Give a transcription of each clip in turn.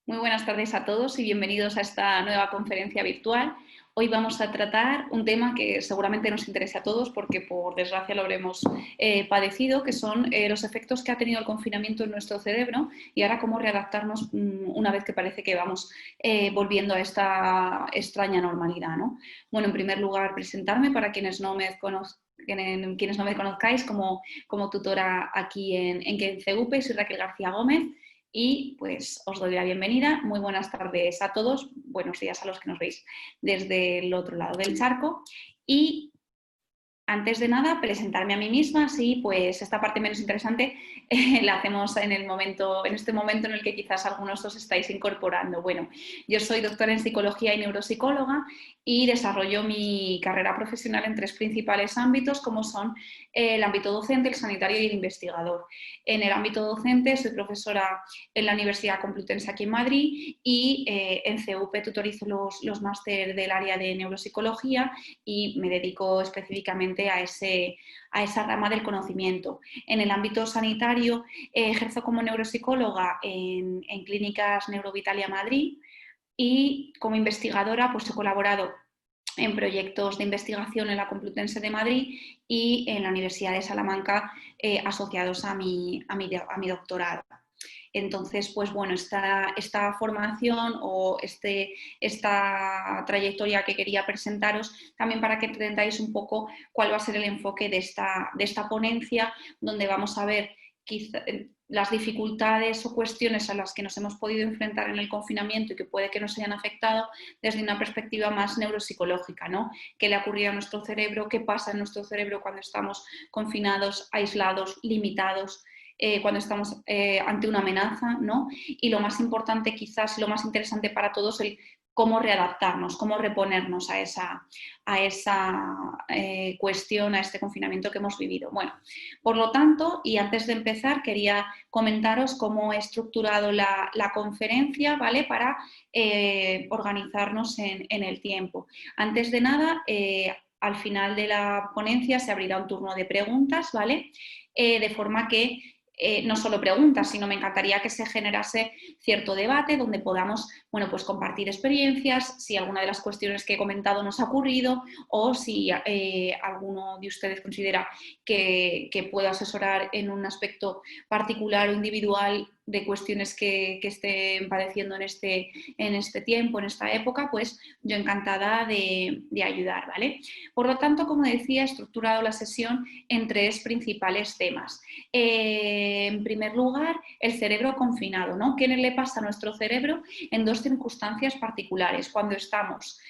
Muy buenas tardes a todos y bienvenidos a esta nueva conferencia virtual. Hoy vamos a tratar un tema que seguramente nos interesa a todos porque por desgracia lo habremos padecido, que son los efectos que ha tenido el confinamiento en nuestro cerebro y ahora cómo readaptarnos una vez que parece que vamos volviendo a esta extraña normalidad, ¿no? Bueno, en primer lugar, presentarme para quienes no me conozcáis como tutora aquí en CEUPE. Soy Raquel García Gómez. Y pues os doy la bienvenida. Muy buenas tardes a todos, buenos días a los que nos veis desde el otro lado del charco. Y antes de nada, presentarme a mí misma, sí, pues esta parte menos interesante la hacemos en este momento en el que quizás algunos os estáis incorporando. Bueno, yo soy doctora en psicología y neuropsicóloga y desarrollo mi carrera profesional en tres principales ámbitos, como son el ámbito docente, el sanitario y el investigador. En el ámbito docente soy profesora en la Universidad Complutense aquí en Madrid y en CEUPE tutorizo los máster del área de neuropsicología y me dedico específicamente a esa rama del conocimiento. En el ámbito sanitario ejerzo como neuropsicóloga en Clínicas Neurovitalia Madrid y como investigadora pues he colaborado en proyectos de investigación en la Complutense de Madrid y en la Universidad de Salamanca asociados a mi doctorado. Entonces, pues bueno, esta formación o esta trayectoria que quería presentaros también para que entendáis un poco cuál va a ser el enfoque de esta ponencia, donde vamos a ver quizá, las dificultades o cuestiones a las que nos hemos podido enfrentar en el confinamiento y que puede que nos hayan afectado desde una perspectiva más neuropsicológica, ¿no? ¿Qué le ha ocurrido a nuestro cerebro? ¿Qué pasa en nuestro cerebro cuando estamos confinados, aislados, limitados? Cuando estamos ante una amenaza, ¿no? Y lo más importante, quizás lo más interesante para todos, el cómo readaptarnos, cómo reponernos a esa cuestión, a este confinamiento que hemos vivido. Bueno, por lo tanto, y antes de empezar, quería comentaros cómo he estructurado la conferencia, ¿vale? Para organizarnos en el tiempo. Antes de nada, al final de la ponencia se abrirá un turno de preguntas, ¿vale? De forma que no solo preguntas, sino me encantaría que se generase cierto debate donde podamos, bueno, pues compartir experiencias, si alguna de las cuestiones que he comentado nos ha ocurrido o si alguno de ustedes considera que puedo asesorar en un aspecto particular o individual de cuestiones que estén padeciendo en este tiempo, en esta época, pues yo encantada de ayudar, ¿vale? Por lo tanto, como decía, he estructurado la sesión en tres principales temas. En primer lugar, el cerebro confinado, ¿no? ¿Qué le pasa a nuestro cerebro en dos circunstancias particulares? Cuando estamos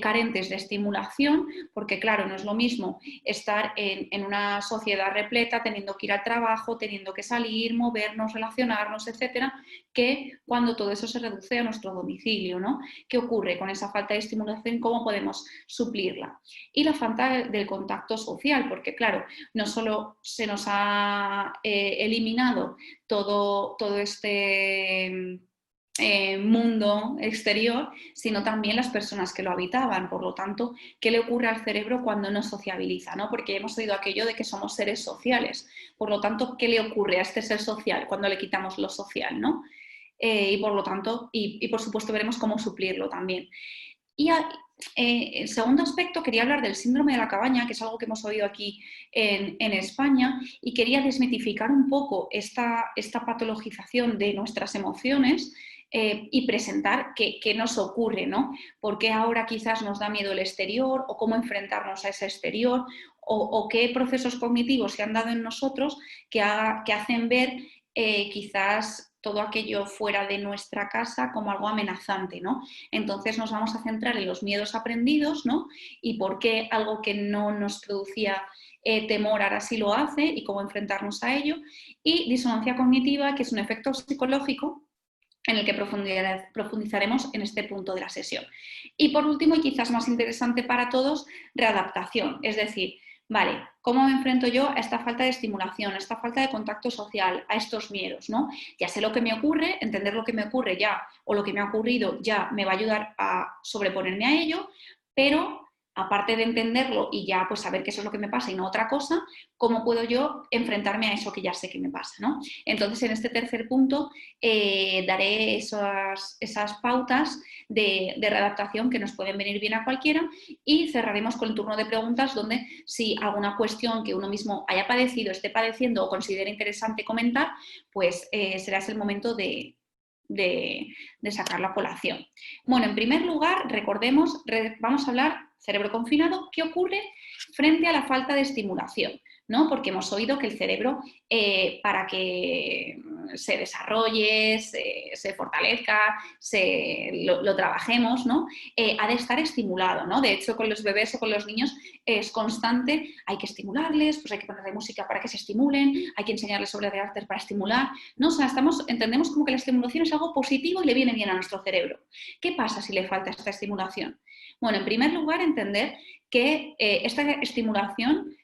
carentes de estimulación, porque claro, no es lo mismo estar en una sociedad repleta, teniendo que ir al trabajo, teniendo que salir, movernos, relacionarnos, etcétera, que cuando todo eso se reduce a nuestro domicilio, ¿no? ¿Qué ocurre con esa falta de estimulación? ¿Cómo podemos suplirla? Y la falta del contacto social, porque claro, no solo se nos ha eliminado todo este mundo exterior, sino también las personas que lo habitaban. Por lo tanto, ¿qué le ocurre al cerebro cuando no sociabiliza, ¿no? Porque hemos oído aquello de que somos seres sociales. Por lo tanto, ¿qué le ocurre a este ser social cuando le quitamos lo social, ¿no? Y por lo tanto, y por supuesto veremos cómo suplirlo también. Y el segundo aspecto, quería hablar del síndrome de la cabaña, que es algo que hemos oído aquí en España, y quería desmitificar un poco esta patologización de nuestras emociones y presentar qué nos ocurre, ¿no? Por qué ahora quizás nos da miedo el exterior o cómo enfrentarnos a ese exterior o qué procesos cognitivos se han dado en nosotros que hacen ver quizás todo aquello fuera de nuestra casa como algo amenazante, ¿no? Entonces nos vamos a centrar en los miedos aprendidos, ¿no? Y por qué algo que no nos producía temor ahora sí lo hace y cómo enfrentarnos a ello. Y disonancia cognitiva, que es un efecto psicológico en el que profundizaremos en este punto de la sesión. Y por último, y quizás más interesante para todos, readaptación, es decir, vale, ¿cómo me enfrento yo a esta falta de estimulación, a esta falta de contacto social, a estos miedos, ¿no? Ya sé lo que me ocurre, entender lo que me ocurre ya o lo que me ha ocurrido ya me va a ayudar a sobreponerme a ello, pero aparte de entenderlo y ya pues saber que eso es lo que me pasa y no otra cosa, ¿cómo puedo yo enfrentarme a eso que ya sé que me pasa, ¿no? Entonces, en este tercer punto daré esas pautas de readaptación que nos pueden venir bien a cualquiera y cerraremos con el turno de preguntas donde si alguna cuestión que uno mismo haya padecido, esté padeciendo o considere interesante comentar, pues será ese el momento de sacar la colación. Bueno, en primer lugar, recordemos, vamos a hablar cerebro confinado, ¿qué ocurre frente a la falta de estimulación? ¿No? Porque hemos oído que el cerebro, para que se desarrolle, se fortalezca, lo trabajemos, ¿no? Ha de estar estimulado, ¿no? De hecho, con los bebés o con los niños es constante, hay que estimularles, pues hay que ponerle música para que se estimulen, hay que enseñarles obras de arte para estimular, ¿no? O sea, entendemos como que la estimulación es algo positivo y le viene bien a nuestro cerebro. ¿Qué pasa si le falta esta estimulación? Bueno, en primer lugar, entender que esta estimulación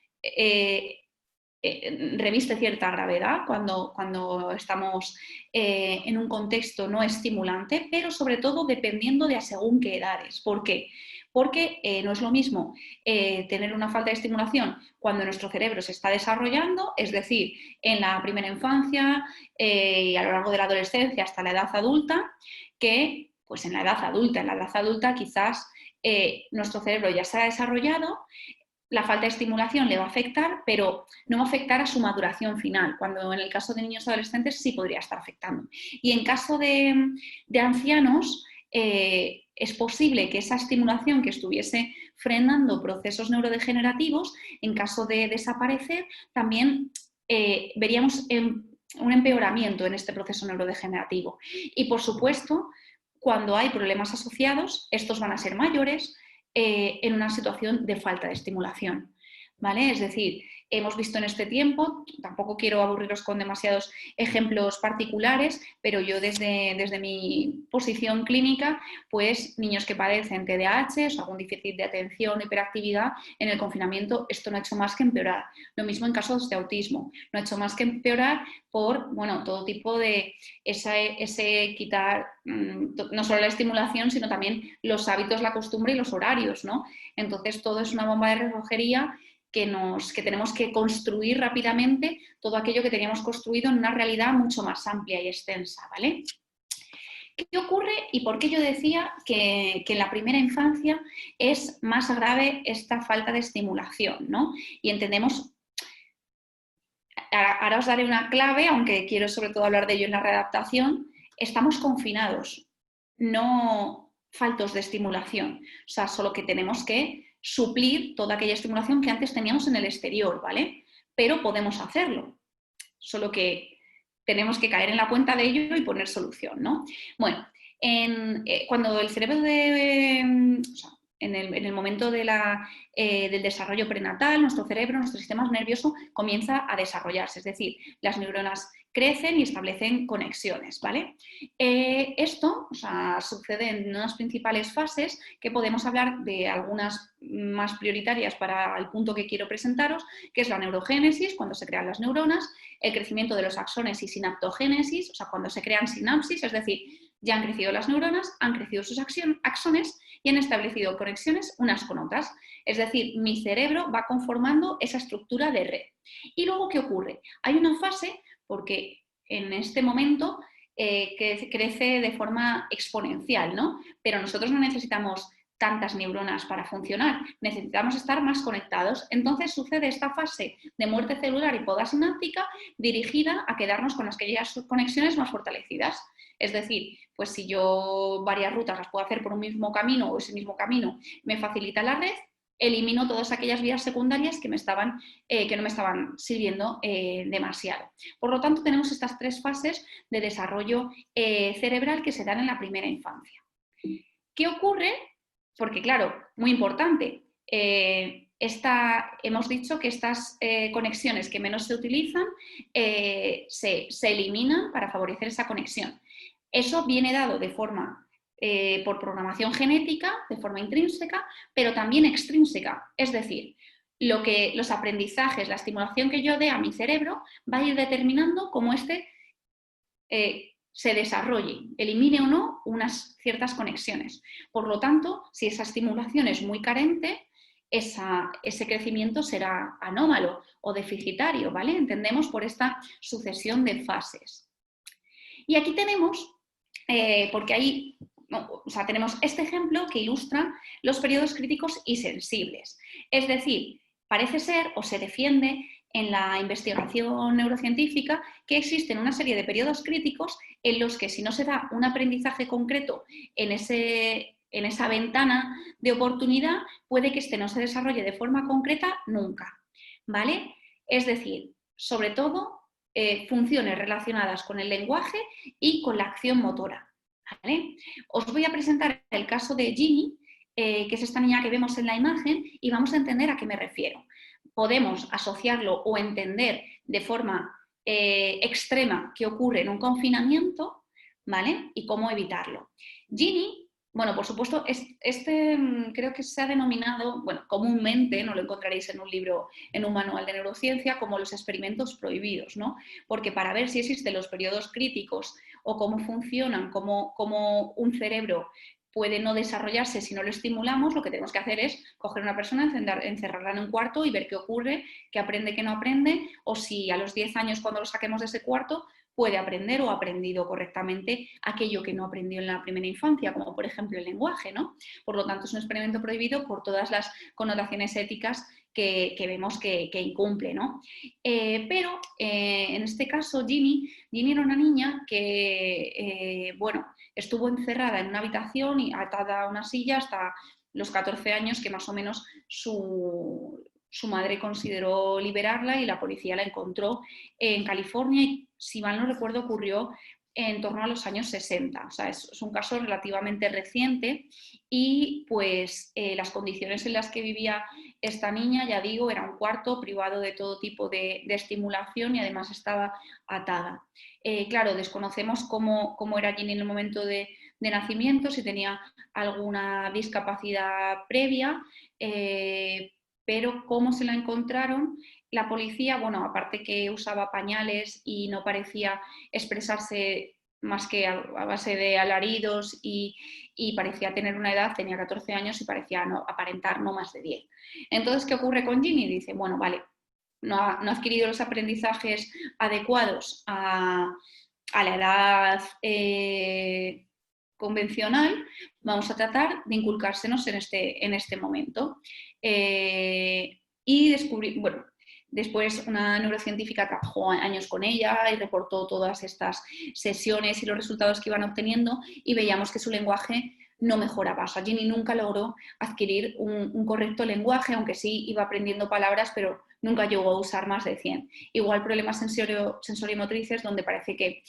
reviste cierta gravedad cuando estamos en un contexto no estimulante, pero sobre todo dependiendo de a según qué edades. ¿Por qué? Porque no es lo mismo tener una falta de estimulación cuando nuestro cerebro se está desarrollando, es decir, en la primera infancia y a lo largo de la adolescencia hasta la edad adulta, que pues en la edad adulta. En la edad adulta quizás nuestro cerebro ya se ha desarrollado, la falta de estimulación le va a afectar, pero no va a afectar a su maduración final, cuando en el caso de niños y adolescentes sí podría estar afectando. Y en caso de ancianos, es posible que esa estimulación que estuviese frenando procesos neurodegenerativos, en caso de desaparecer, también veríamos un empeoramiento en este proceso neurodegenerativo. Y por supuesto, cuando hay problemas asociados, estos van a ser mayores, en una situación de falta de estimulación, ¿vale? Es decir, hemos visto en este tiempo, tampoco quiero aburriros con demasiados ejemplos particulares, pero yo desde mi posición clínica, pues niños que padecen TDAH o algún déficit de atención, hiperactividad, en el confinamiento esto no ha hecho más que empeorar. Lo mismo en casos de autismo, no ha hecho más que empeorar por, bueno, todo tipo de ese quitar no solo la estimulación, sino también los hábitos, la costumbre y los horarios, ¿no? Entonces todo es una bomba de relojería que tenemos que construir rápidamente todo aquello que teníamos construido en una realidad mucho más amplia y extensa, ¿vale? ¿Qué ocurre y por qué yo decía que en la primera infancia es más grave esta falta de estimulación, ¿no? Y entendemos, ahora os daré una clave, aunque quiero sobre todo hablar de ello en la readaptación, estamos confinados, no faltos de estimulación, o sea, solo que tenemos que suplir toda aquella estimulación que antes teníamos en el exterior, ¿vale? Pero podemos hacerlo, solo que tenemos que caer en la cuenta de ello y poner solución, ¿no? Bueno, cuando el cerebro o sea, en el momento del desarrollo prenatal, nuestro cerebro, nuestro sistema nervioso comienza a desarrollarse, es decir, las neuronas crecen y establecen conexiones, ¿vale? Esto, o sea, sucede en unas principales fases que podemos hablar de algunas más prioritarias para el punto que quiero presentaros, que es la neurogénesis, cuando se crean las neuronas, el crecimiento de los axones y sinaptogénesis, o sea, cuando se crean sinapsis, es decir, ya han crecido las neuronas, han crecido sus axones y han establecido conexiones unas con otras. Es decir, mi cerebro va conformando esa estructura de red. Y luego, ¿qué ocurre? Hay una fase, porque en este momento que crece de forma exponencial, ¿no? Pero nosotros no necesitamos tantas neuronas para funcionar, necesitamos estar más conectados. Entonces sucede esta fase de muerte celular y poda sináptica dirigida a quedarnos con aquellas conexiones más fortalecidas. Es decir, pues si yo varias rutas las puedo hacer por un mismo camino o ese mismo camino me facilita la red, elimino todas aquellas vías secundarias que no me estaban sirviendo demasiado. Por lo tanto, tenemos estas tres fases de desarrollo cerebral que se dan en la primera infancia. ¿Qué ocurre? Porque, claro, muy importante, hemos dicho que estas conexiones que menos se utilizan se eliminan para favorecer esa conexión. Eso viene dado de forma por programación genética, de forma intrínseca, pero también extrínseca. Es decir, los aprendizajes, la estimulación que yo dé a mi cerebro va a ir determinando cómo se desarrolle, elimine o no unas ciertas conexiones. Por lo tanto, si esa estimulación es muy carente, ese crecimiento será anómalo o deficitario, ¿vale? Entendemos por esta sucesión de fases. Y aquí tenemos, porque ahí, no, o sea, tenemos este ejemplo que ilustra los periodos críticos y sensibles. Es decir, parece ser o se defiende en la investigación neurocientífica que existen una serie de periodos críticos en los que si no se da un aprendizaje concreto en esa ventana de oportunidad, puede que este no se desarrolle de forma concreta nunca, ¿vale? Es decir, sobre todo, funciones relacionadas con el lenguaje y con la acción motora, ¿vale? Os voy a presentar el caso de Ginny, que es esta niña que vemos en la imagen, y vamos a entender a qué me refiero. Podemos asociarlo o entender de forma extrema qué ocurre en un confinamiento, ¿vale? Y cómo evitarlo. Ginny, bueno, por supuesto, creo que se ha denominado, bueno, comúnmente, no lo encontraréis en un libro, en un manual de neurociencia, como los experimentos prohibidos, ¿no? Porque para ver si existen los periodos críticos o cómo funcionan, cómo un cerebro puede no desarrollarse si no lo estimulamos, lo que tenemos que hacer es coger a una persona, encerrarla en un cuarto y ver qué ocurre, qué aprende, qué no aprende, o si a los 10 años cuando lo saquemos de ese cuarto puede aprender o ha aprendido correctamente aquello que no aprendió en la primera infancia, como por ejemplo el lenguaje, ¿no? Por lo tanto, es un experimento prohibido por todas las connotaciones éticas que vemos que incumple, ¿no? Pero en este caso, Ginny era una niña que, bueno, estuvo encerrada en una habitación y atada a una silla hasta los 14 años, que más o menos su madre consideró liberarla y la policía la encontró en California y, si mal no recuerdo, ocurrió en torno a los años 60. O sea, es un caso relativamente reciente y pues las condiciones en las que vivía esta niña, ya digo, era un cuarto privado de todo tipo de estimulación y además estaba atada. Claro, desconocemos cómo era Ginny en el momento de nacimiento, si tenía alguna discapacidad previa, pero cómo se la encontraron, la policía, bueno, aparte que usaba pañales y no parecía expresarse más que a base de alaridos y parecía tener una edad, tenía 14 años y parecía aparentar no más de 10. Entonces, ¿qué ocurre con Ginny? Dice, bueno, vale, no ha adquirido los aprendizajes adecuados a la edad convencional, vamos a tratar de inculcársenos en este momento. Y descubrir, bueno, después una neurocientífica trabajó años con ella y reportó todas estas sesiones y los resultados que iban obteniendo y veíamos que su lenguaje no mejoraba. O sea, Ginny nunca logró adquirir un correcto lenguaje, aunque sí iba aprendiendo palabras, pero nunca llegó a usar más de 100. Igual problemas sensoriomotrices, donde parece que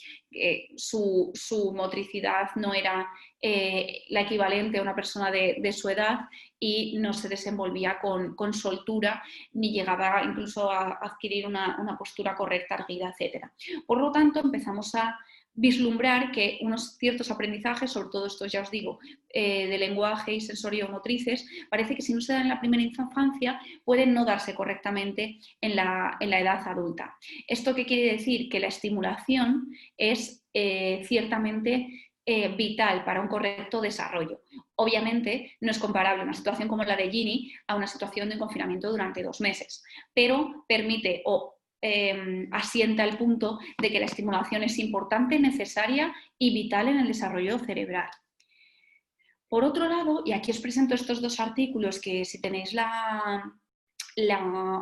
su motricidad no era la equivalente a una persona de su edad y no se desenvolvía con soltura ni llegaba incluso a adquirir una postura correcta, erguida, etc. Por lo tanto, empezamos a vislumbrar que unos ciertos aprendizajes, sobre todo estos ya os digo, de lenguaje y sensoriomotrices, parece que si no se dan en la primera infancia pueden no darse correctamente en la edad adulta. ¿Esto qué quiere decir? Que la estimulación es ciertamente vital para un correcto desarrollo. Obviamente no es comparable una situación como la de Ginny a una situación de confinamiento durante 2 meses, pero permite o asienta el punto de que la estimulación es importante, necesaria y vital en el desarrollo cerebral. Por otro lado, y aquí os presento estos 2 artículos que si tenéis la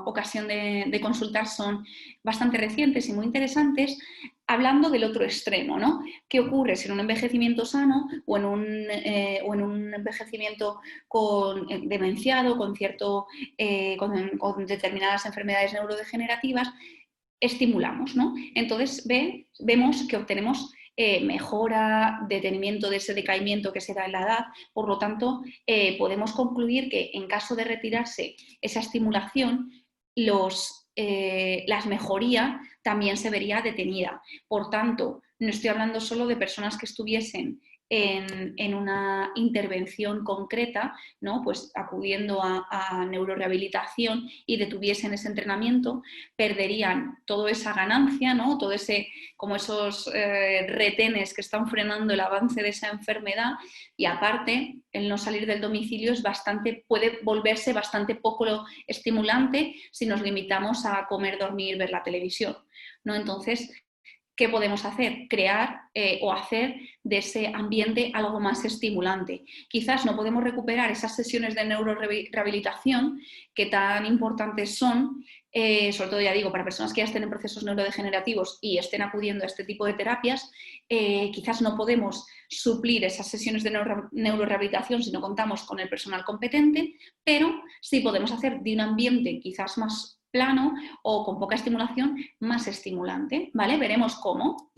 ocasión de consultar son bastante recientes y muy interesantes, hablando del otro extremo, ¿no? ¿Qué ocurre si en un envejecimiento sano o en un envejecimiento demenciado, con determinadas enfermedades neurodegenerativas, estimulamos, ¿no? Entonces vemos que obtenemos mejora, detenimiento de ese decaimiento que se da en la edad. Por lo tanto, podemos concluir que en caso de retirarse esa estimulación, las mejorías también se vería detenida. Por tanto, no estoy hablando solo de personas que estuviesen en una intervención concreta, ¿no? Pues acudiendo a neurorehabilitación y detuviesen ese entrenamiento, perderían toda esa ganancia, ¿no? Todo ese, como esos retenes que están frenando el avance de esa enfermedad, y aparte el no salir del domicilio puede volverse bastante poco estimulante si nos limitamos a comer, dormir, ver la televisión, ¿no? Entonces, ¿qué podemos hacer? Crear o hacer de ese ambiente algo más estimulante. Quizás no podemos recuperar esas sesiones de neurorehabilitación que tan importantes son, sobre todo, ya digo, para personas que ya estén en procesos neurodegenerativos y estén acudiendo a este tipo de terapias. Quizás no podemos suplir esas sesiones de neurorehabilitación si no contamos con el personal competente, pero sí podemos hacer de un ambiente quizás más plano o con poca estimulación, más estimulante, ¿vale? Veremos cómo.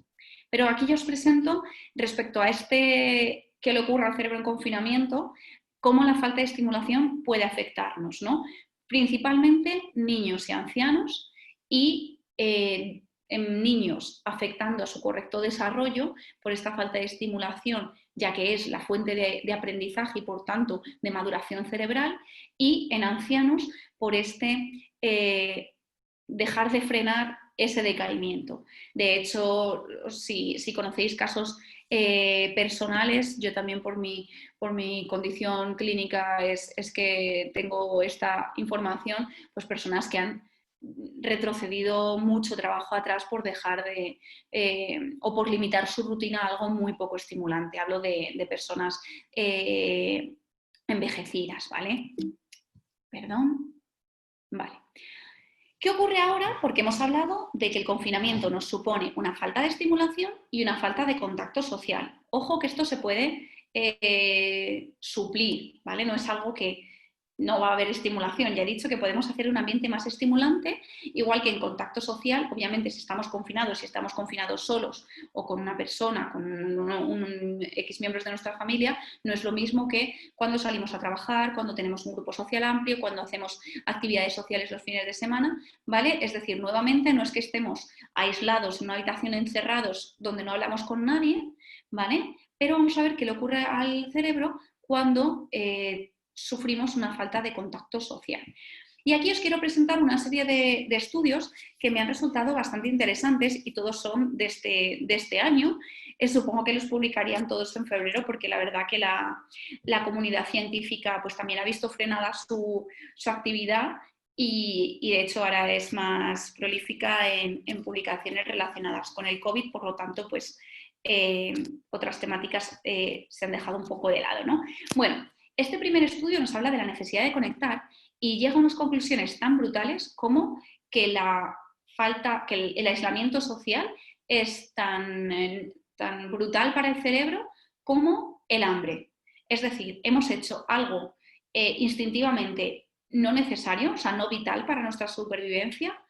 Pero aquí yo os presento, respecto a qué le ocurre al cerebro en confinamiento, cómo la falta de estimulación puede afectarnos, ¿no? Principalmente niños y ancianos, y en niños afectando a su correcto desarrollo por esta falta de estimulación, ya que es la fuente de aprendizaje y por tanto de maduración cerebral, y en ancianos por dejar de frenar ese decaimiento. De hecho, si conocéis casos personales, yo también por mi condición clínica es que tengo esta información, pues personas que han retrocedido mucho trabajo atrás por dejar o por limitar su rutina a algo muy poco estimulante. Hablo de personas envejecidas, ¿vale? Perdón. Vale. ¿Qué ocurre ahora? Porque hemos hablado de que el confinamiento nos supone una falta de estimulación y una falta de contacto social. Ojo que esto se puede suplir, ¿vale? No es algo que no va a haber estimulación. Ya he dicho que podemos hacer un ambiente más estimulante, igual que en contacto social. Obviamente, si estamos confinados solos o con una persona, con un X miembros de nuestra familia, no es lo mismo que cuando salimos a trabajar, cuando tenemos un grupo social amplio, cuando hacemos actividades sociales los fines de semana, ¿vale? Es decir, nuevamente, no es que estemos aislados en una habitación encerrados donde no hablamos con nadie, ¿vale? Pero vamos a ver qué le ocurre al cerebro cuando sufrimos una falta de contacto social. Y aquí os quiero presentar una serie de estudios que me han resultado bastante interesantes, y todos son de este año. Supongo que los publicarían todos en febrero, porque la verdad que la comunidad científica pues también ha visto frenada su actividad, y de hecho ahora es más prolífica en publicaciones relacionadas con el COVID. Por lo tanto, pues otras temáticas se han dejado un poco de lado, ¿no? Bueno, este primer estudio nos habla de la necesidad de conectar y llega a unas conclusiones tan brutales como que el aislamiento social es tan brutal para el cerebro como el hambre. Es decir, hemos hecho algo instintivamente no necesario, o sea, no vital para nuestra supervivencia,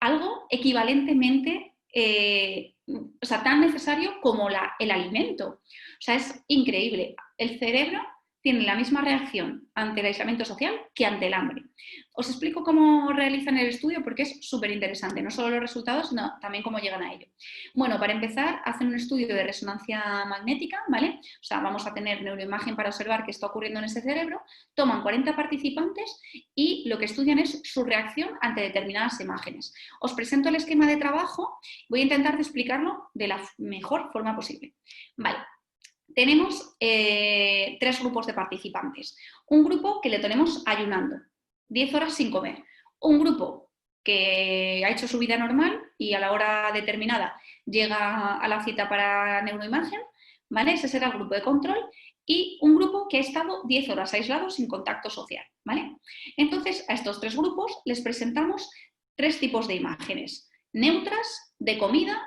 algo equivalentemente, o sea, tan necesario como el alimento. O sea, es increíble. El cerebro tiene la misma reacción ante el aislamiento social que ante el hambre. Os explico cómo realizan el estudio, porque es súper interesante, no solo los resultados, sino también cómo llegan a ello. Bueno, para empezar, hacen un estudio de resonancia magnética, ¿vale? O sea, vamos a tener neuroimagen para observar qué está ocurriendo en ese cerebro. Toman 40 participantes y lo que estudian es su reacción ante determinadas imágenes. Os presento el esquema de trabajo, voy a intentar explicarlo de la mejor forma posible. Vale. Tenemos 3 grupos de participantes. Un grupo que le tenemos ayunando, 10 horas sin comer. Un grupo que ha hecho su vida normal y a la hora determinada llega a la cita para neuroimagen, ¿vale? Ese será el grupo de control. Y un grupo que ha estado 10 horas aislados sin contacto social, ¿vale? Entonces, a estos 3 grupos les presentamos 3 tipos de imágenes: neutras, de comida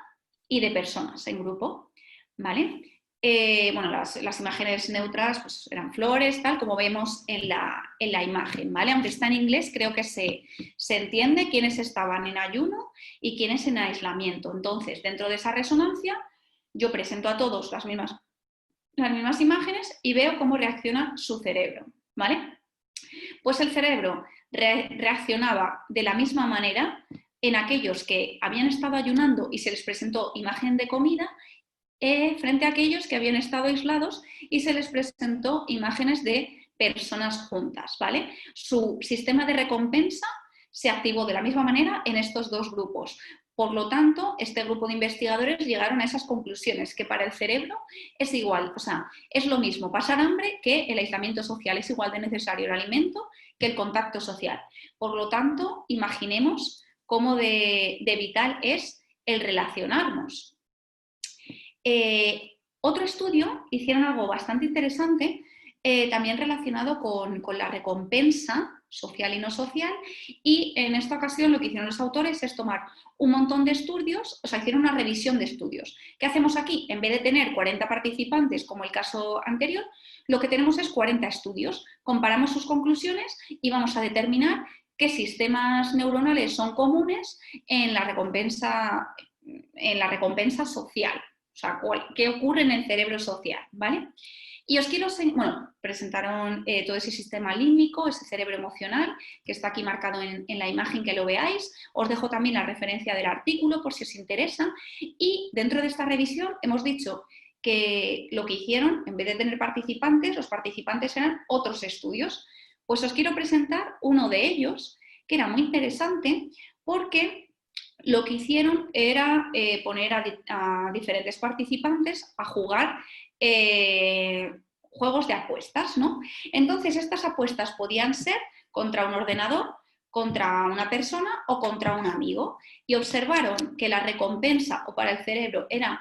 y de personas en grupo, ¿vale? Bueno, las imágenes neutras pues, eran flores, tal como vemos en la imagen, ¿vale? Aunque está en inglés, creo que se entiende quiénes estaban en ayuno y quiénes en aislamiento. Entonces, dentro de esa resonancia, yo presento a todos las mismas imágenes y veo cómo reacciona su cerebro, ¿vale? Pues el cerebro reaccionaba de la misma manera en aquellos que habían estado ayunando y se les presentó imagen de comida, frente a aquellos que habían estado aislados y se les presentó imágenes de personas juntas, ¿vale? Su sistema de recompensa se activó de la misma manera en estos dos grupos. Por lo tanto, este grupo de investigadores llegaron a esas conclusiones, que para el cerebro es igual, o sea, es lo mismo pasar hambre que el aislamiento social, es igual de necesario el alimento que el contacto social. Por lo tanto, imaginemos cómo de vital es el relacionarnos. Otro estudio, hicieron algo bastante interesante, también relacionado con la recompensa social y no social, y en esta ocasión lo que hicieron los autores es tomar un montón de estudios, o sea, hicieron una revisión de estudios. ¿Qué hacemos aquí? En vez de tener 40 participantes como el caso anterior, lo que tenemos es 40 estudios, comparamos sus conclusiones y vamos a determinar qué sistemas neuronales son comunes en la recompensa social. O sea, qué ocurre en el cerebro social, ¿vale? Y os quiero, bueno, presentaron todo ese sistema límbico, ese cerebro emocional, que está aquí marcado en la imagen, que lo veáis. Os dejo también la referencia del artículo por si os interesa. Y dentro de esta revisión hemos dicho que lo que hicieron, en vez de tener participantes, los participantes eran otros estudios. Pues os quiero presentar uno de ellos, que era muy interesante porque lo que hicieron era poner a diferentes participantes a jugar juegos de apuestas, ¿no? Entonces, estas apuestas podían ser contra un ordenador, contra una persona o contra un amigo. Y observaron que la recompensa o para el cerebro era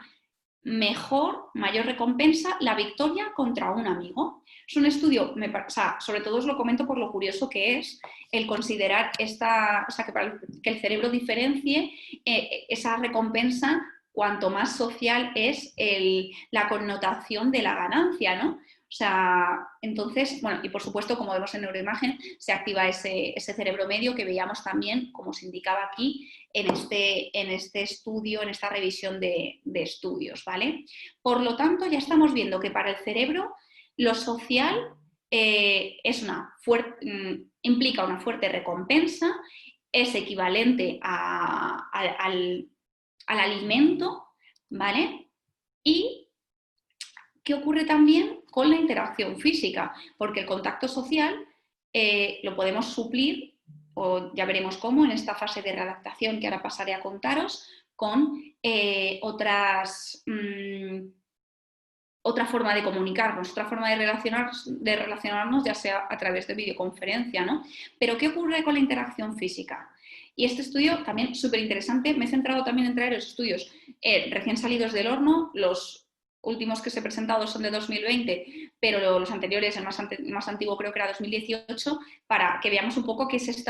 mayor recompensa la victoria contra un amigo. Es un estudio, o sea, sobre todo os lo comento por lo curioso que es el considerar o sea, que el cerebro diferencie esa recompensa cuanto más social es la connotación de la ganancia, ¿no? O sea, entonces, bueno, y por supuesto, como vemos en neuroimagen, se activa ese cerebro medio que veíamos también, como se indicaba aquí, en este estudio, en esta revisión de estudios, ¿vale? Por lo tanto, ya estamos viendo que para el cerebro lo social implica una fuerte recompensa, es equivalente al alimento, ¿vale? Y ¿qué ocurre también con la interacción física? Porque el contacto social lo podemos suplir, o ya veremos cómo, en esta fase de readaptación que ahora pasaré a contaros, con otra forma de comunicarnos, otra forma de relacionarnos, ya sea a través de videoconferencia, ¿no? Pero ¿qué ocurre con la interacción física? Y este estudio también súper interesante, me he centrado también en traer los estudios recién salidos del horno, los últimos que os he presentado son de 2020, pero los anteriores, el más antiguo creo que era 2018, para que veamos un poco qué es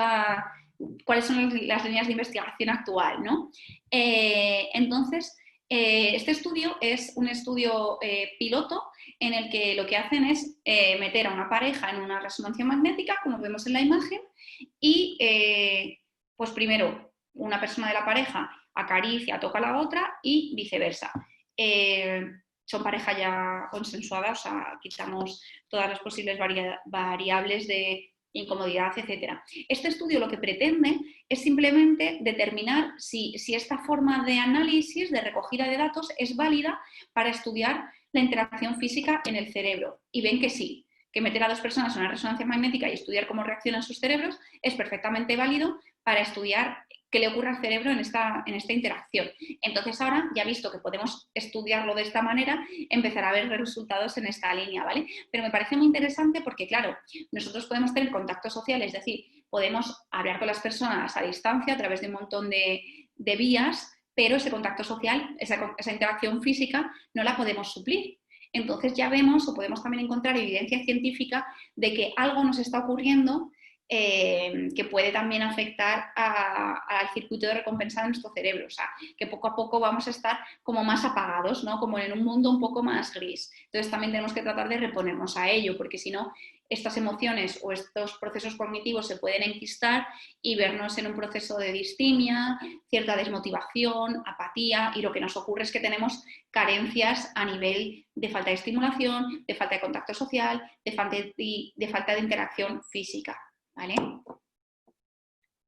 cuáles son las líneas de investigación actual, ¿no? Entonces, este estudio es un estudio piloto en el que lo que hacen es meter a una pareja en una resonancia magnética, como vemos en la imagen, y pues primero una persona de la pareja acaricia, toca a la otra y viceversa. Son pareja ya consensuada, o sea, quitamos todas las posibles variables de incomodidad, etc. Este estudio lo que pretende es simplemente determinar si esta forma de análisis, de recogida de datos, es válida para estudiar la interacción física en el cerebro. Y ven que sí, que meter a dos personas en una resonancia magnética y estudiar cómo reaccionan sus cerebros es perfectamente válido para estudiar qué le ocurre al cerebro en esta interacción. Entonces ahora, ya visto que podemos estudiarlo de esta manera, empezar a ver resultados en esta línea, ¿vale? Pero me parece muy interesante porque, claro, nosotros podemos tener contacto social, es decir, podemos hablar con las personas a distancia a través de un montón de vías, pero ese contacto social, esa interacción física, no la podemos suplir. Entonces ya vemos o podemos también encontrar evidencia científica de que algo nos está ocurriendo que puede también afectar al circuito de recompensa de nuestro cerebro, o sea, que poco a poco vamos a estar como más apagados, ¿no? Como en un mundo un poco más gris. Entonces también tenemos que tratar de reponernos a ello, porque si no, estas emociones o estos procesos cognitivos se pueden enquistar y vernos en un proceso de distimia, cierta desmotivación, apatía, y lo que nos ocurre es que tenemos carencias a nivel de falta de estimulación, de falta de contacto social, de falta de interacción física. ¿Vale?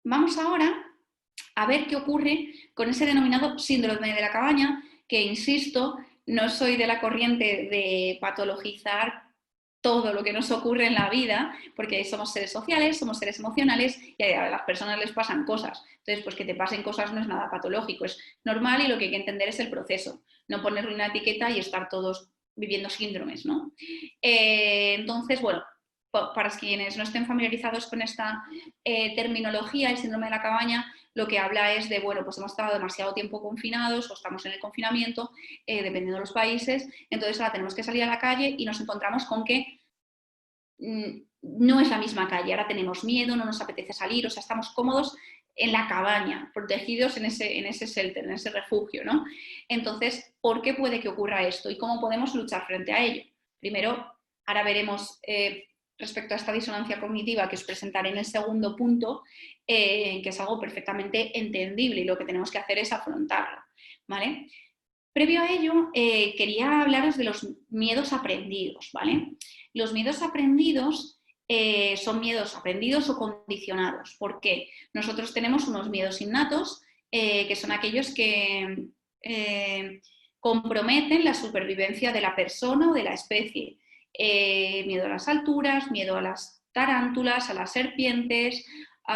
Vamos ahora a ver qué ocurre con ese denominado síndrome de la cabaña, que, insisto, no soy de la corriente de patologizar todo lo que nos ocurre en la vida, porque somos seres sociales, somos seres emocionales y a las personas les pasan cosas. Entonces, pues que te pasen cosas no es nada patológico, es normal y lo que hay que entender es el proceso, no ponerle una etiqueta y estar todos viviendo síndromes, ¿no? Entonces, bueno, para quienes no estén familiarizados con esta terminología, el síndrome de la cabaña, lo que habla es de, bueno, pues hemos estado demasiado tiempo confinados o estamos en el confinamiento, dependiendo de los países, entonces ahora tenemos que salir a la calle y nos encontramos con que no es la misma calle, ahora tenemos miedo, no nos apetece salir, o sea, estamos cómodos en la cabaña, protegidos en ese shelter, en ese refugio, ¿no? Entonces, ¿por qué puede que ocurra esto y cómo podemos luchar frente a ello? Primero, ahora veremos respecto a esta disonancia cognitiva que os presentaré en el segundo punto, que es algo perfectamente entendible y lo que tenemos que hacer es afrontarlo, ¿vale? Previo a ello, quería hablaros de los miedos aprendidos, ¿vale? Los miedos aprendidos son miedos aprendidos o condicionados. ¿Por qué? Nosotros tenemos unos miedos innatos, que son aquellos que comprometen la supervivencia de la persona o de la especie. Miedo a las alturas, miedo a las tarántulas, a las serpientes, o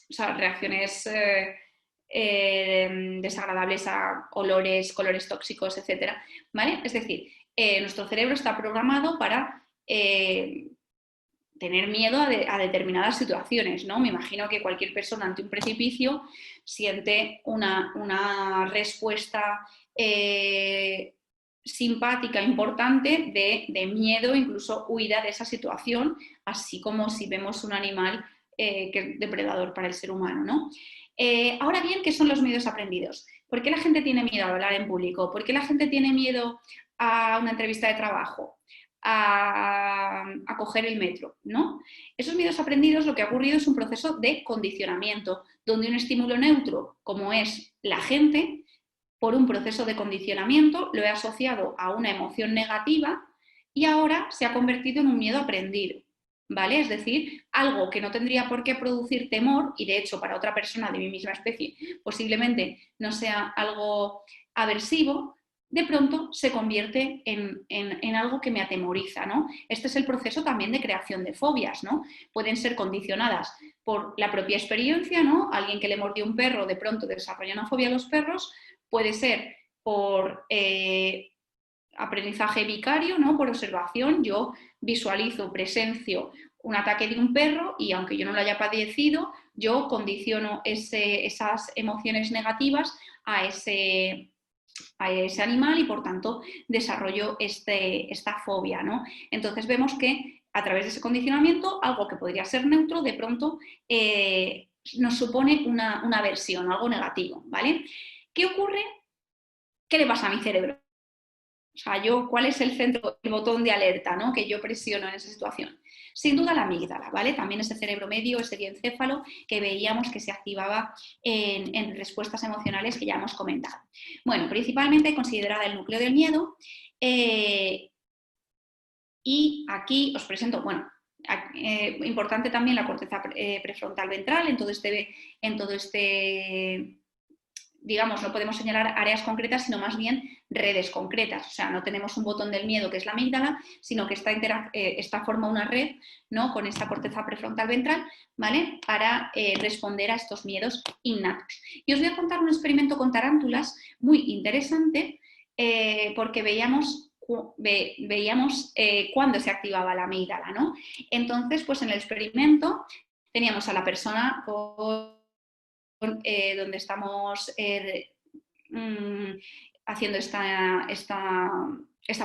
sea, reacciones desagradables a olores, colores tóxicos, etc. ¿Vale? Es decir, nuestro cerebro está programado para tener miedo a determinadas situaciones, ¿no? Me imagino que cualquier persona ante un precipicio siente una respuesta simpática, importante, de miedo, incluso huida de esa situación, así como si vemos un animal que es depredador para el ser humano, ¿no? Ahora bien, ¿qué son los miedos aprendidos? ¿Por qué la gente tiene miedo a hablar en público? ¿Por qué la gente tiene miedo a una entrevista de trabajo? A coger el metro, ¿no? Esos miedos aprendidos, lo que ha ocurrido es un proceso de condicionamiento, donde un estímulo neutro, como es la gente, por un proceso de condicionamiento lo he asociado a una emoción negativa y ahora se ha convertido en un miedo aprendido, ¿vale? Es decir, algo que no tendría por qué producir temor, y de hecho para otra persona de mi misma especie posiblemente no sea algo aversivo, de pronto se convierte en algo que me atemoriza, ¿no? Este es el proceso también de creación de fobias, ¿no? Pueden ser condicionadas por la propia experiencia, ¿no? Alguien que le mordió un perro de pronto desarrolla una fobia a los perros, puede ser por aprendizaje vicario, ¿no? Por observación, yo visualizo, presencio un ataque de un perro y aunque yo no lo haya padecido, yo condiciono esas emociones negativas a ese animal y por tanto desarrollo esta fobia, ¿no? Entonces vemos que a través de ese condicionamiento, algo que podría ser neutro, de pronto nos supone una aversión, algo negativo, ¿vale? ¿Qué ocurre? ¿Qué le pasa a mi cerebro? O sea, ¿cuál es el centro, el botón de alerta, ¿no? Que yo presiono en esa situación? Sin duda la amígdala, ¿vale? También ese cerebro medio, ese diencéfalo que veíamos que se activaba en respuestas emocionales que ya hemos comentado. Bueno, principalmente considerada el núcleo del miedo, y aquí os presento, bueno, importante también la corteza prefrontal ventral en todo este digamos, no podemos señalar áreas concretas, sino más bien redes concretas. O sea, no tenemos un botón del miedo que es la amígdala, sino que esta forma una red, ¿no? Con esta corteza prefrontal ventral, ¿vale? Para responder a estos miedos innatos. Y os voy a contar un experimento con tarántulas muy interesante, porque veíamos cuándo se activaba la amígdala, ¿no? Entonces, pues en el experimento teníamos a la persona donde estamos haciendo esta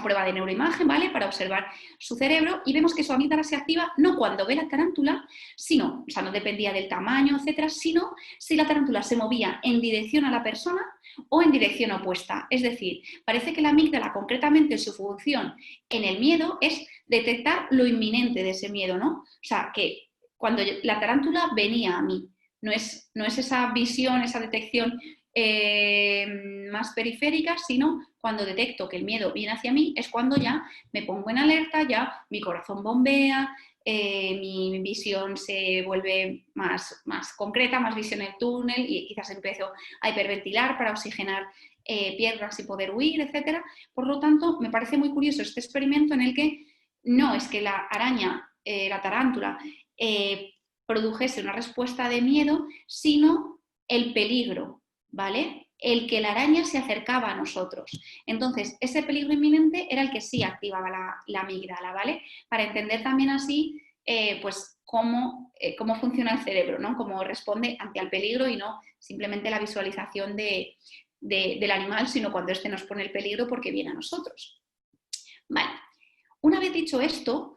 prueba de neuroimagen, ¿vale? Para observar su cerebro y vemos que su amígdala se activa no cuando ve la tarántula, sino, o sea, no dependía del tamaño, etcétera, sino si la tarántula se movía en dirección a la persona o en dirección opuesta. Es decir, parece que la amígdala, concretamente su función en el miedo, es detectar lo inminente de ese miedo, ¿no? O sea, que cuando la tarántula venía a mí, no es esa visión, esa detección más periférica, sino cuando detecto que el miedo viene hacia mí, es cuando ya me pongo en alerta, ya mi corazón bombea, mi visión se vuelve más concreta, más visión en el túnel y quizás empiezo a hiperventilar para oxigenar piernas y poder huir, etc. Por lo tanto, me parece muy curioso este experimento en el que no es que la araña, la tarántula, produjese una respuesta de miedo, sino el peligro, ¿vale? El que la araña se acercaba a nosotros. Entonces, ese peligro inminente era el que sí activaba la amígdala, ¿vale? Para entender también así, pues, cómo funciona el cerebro, ¿no? Cómo responde ante el peligro y no simplemente la visualización del animal, sino cuando éste nos pone el peligro porque viene a nosotros. Vale. Una vez dicho esto,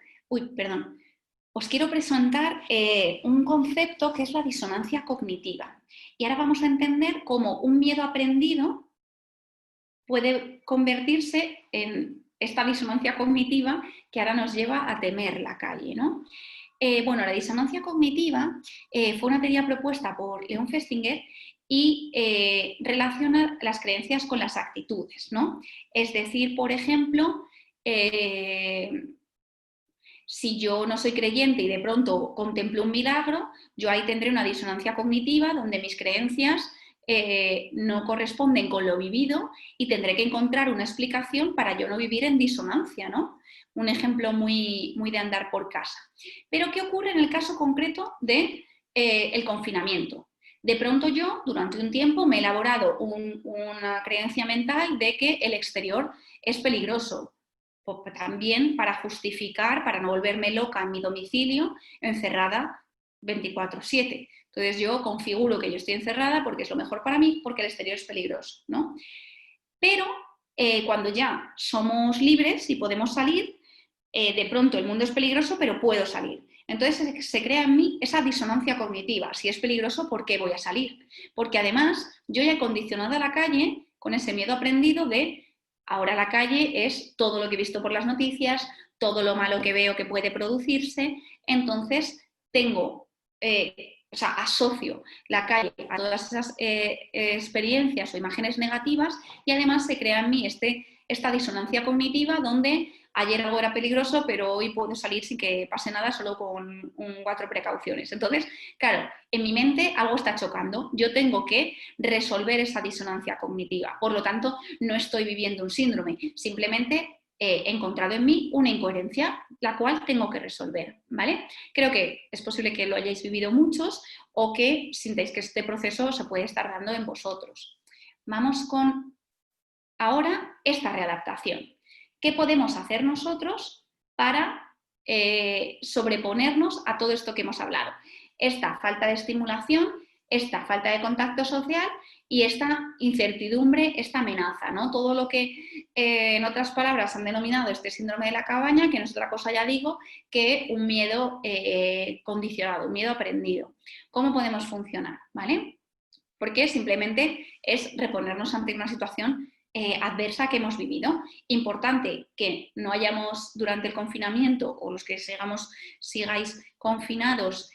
os quiero presentar un concepto que es la disonancia cognitiva. Y ahora vamos a entender cómo un miedo aprendido puede convertirse en esta disonancia cognitiva que ahora nos lleva a temer la calle, ¿no? Bueno, la disonancia cognitiva fue una teoría propuesta por Leon Festinger y relaciona las creencias con las actitudes, ¿no? Es decir, por ejemplo, si yo no soy creyente y de pronto contemplo un milagro, yo ahí tendré una disonancia cognitiva donde mis creencias no corresponden con lo vivido y tendré que encontrar una explicación para yo no vivir en disonancia, ¿no? Un ejemplo muy de andar por casa. Pero ¿qué ocurre en el caso concreto de el confinamiento? De pronto yo, durante un tiempo, me he elaborado una creencia mental de que el exterior es peligroso. También para justificar, para no volverme loca en mi domicilio, encerrada 24/7. Entonces yo configuro que yo estoy encerrada porque es lo mejor para mí, porque el exterior es peligroso, ¿no? Pero cuando ya somos libres y podemos salir, de pronto el mundo es peligroso, pero puedo salir. Entonces se crea en mí esa disonancia cognitiva. Si es peligroso, ¿por qué voy a salir? Porque además yo ya he condicionado a la calle con ese miedo aprendido de ahora la calle es todo lo que he visto por las noticias, todo lo malo que veo que puede producirse. Entonces tengo, asocio la calle a todas esas experiencias o imágenes negativas y además se crea en mí esta disonancia cognitiva donde ayer algo era peligroso, pero hoy puedo salir sin que pase nada solo con 4 precauciones. Entonces, claro, en mi mente algo está chocando. Yo tengo que resolver esa disonancia cognitiva. Por lo tanto, no estoy viviendo un síndrome. Simplemente he encontrado en mí una incoherencia, la cual tengo que resolver, ¿vale? Creo que es posible que lo hayáis vivido muchos o que sintáis que este proceso se puede estar dando en vosotros. Vamos con ahora esta readaptación. ¿Qué podemos hacer nosotros para sobreponernos a todo esto que hemos hablado? Esta falta de estimulación, esta falta de contacto social y esta incertidumbre, esta amenaza, ¿no? Todo lo que en otras palabras han denominado este síndrome de la cabaña, que no es otra cosa, ya digo, que un miedo condicionado, un miedo aprendido. ¿Cómo podemos funcionar? ¿Vale? Porque simplemente es reponernos ante una situación adversa que hemos vivido. Importante que no hayamos durante el confinamiento o los que sigáis confinados,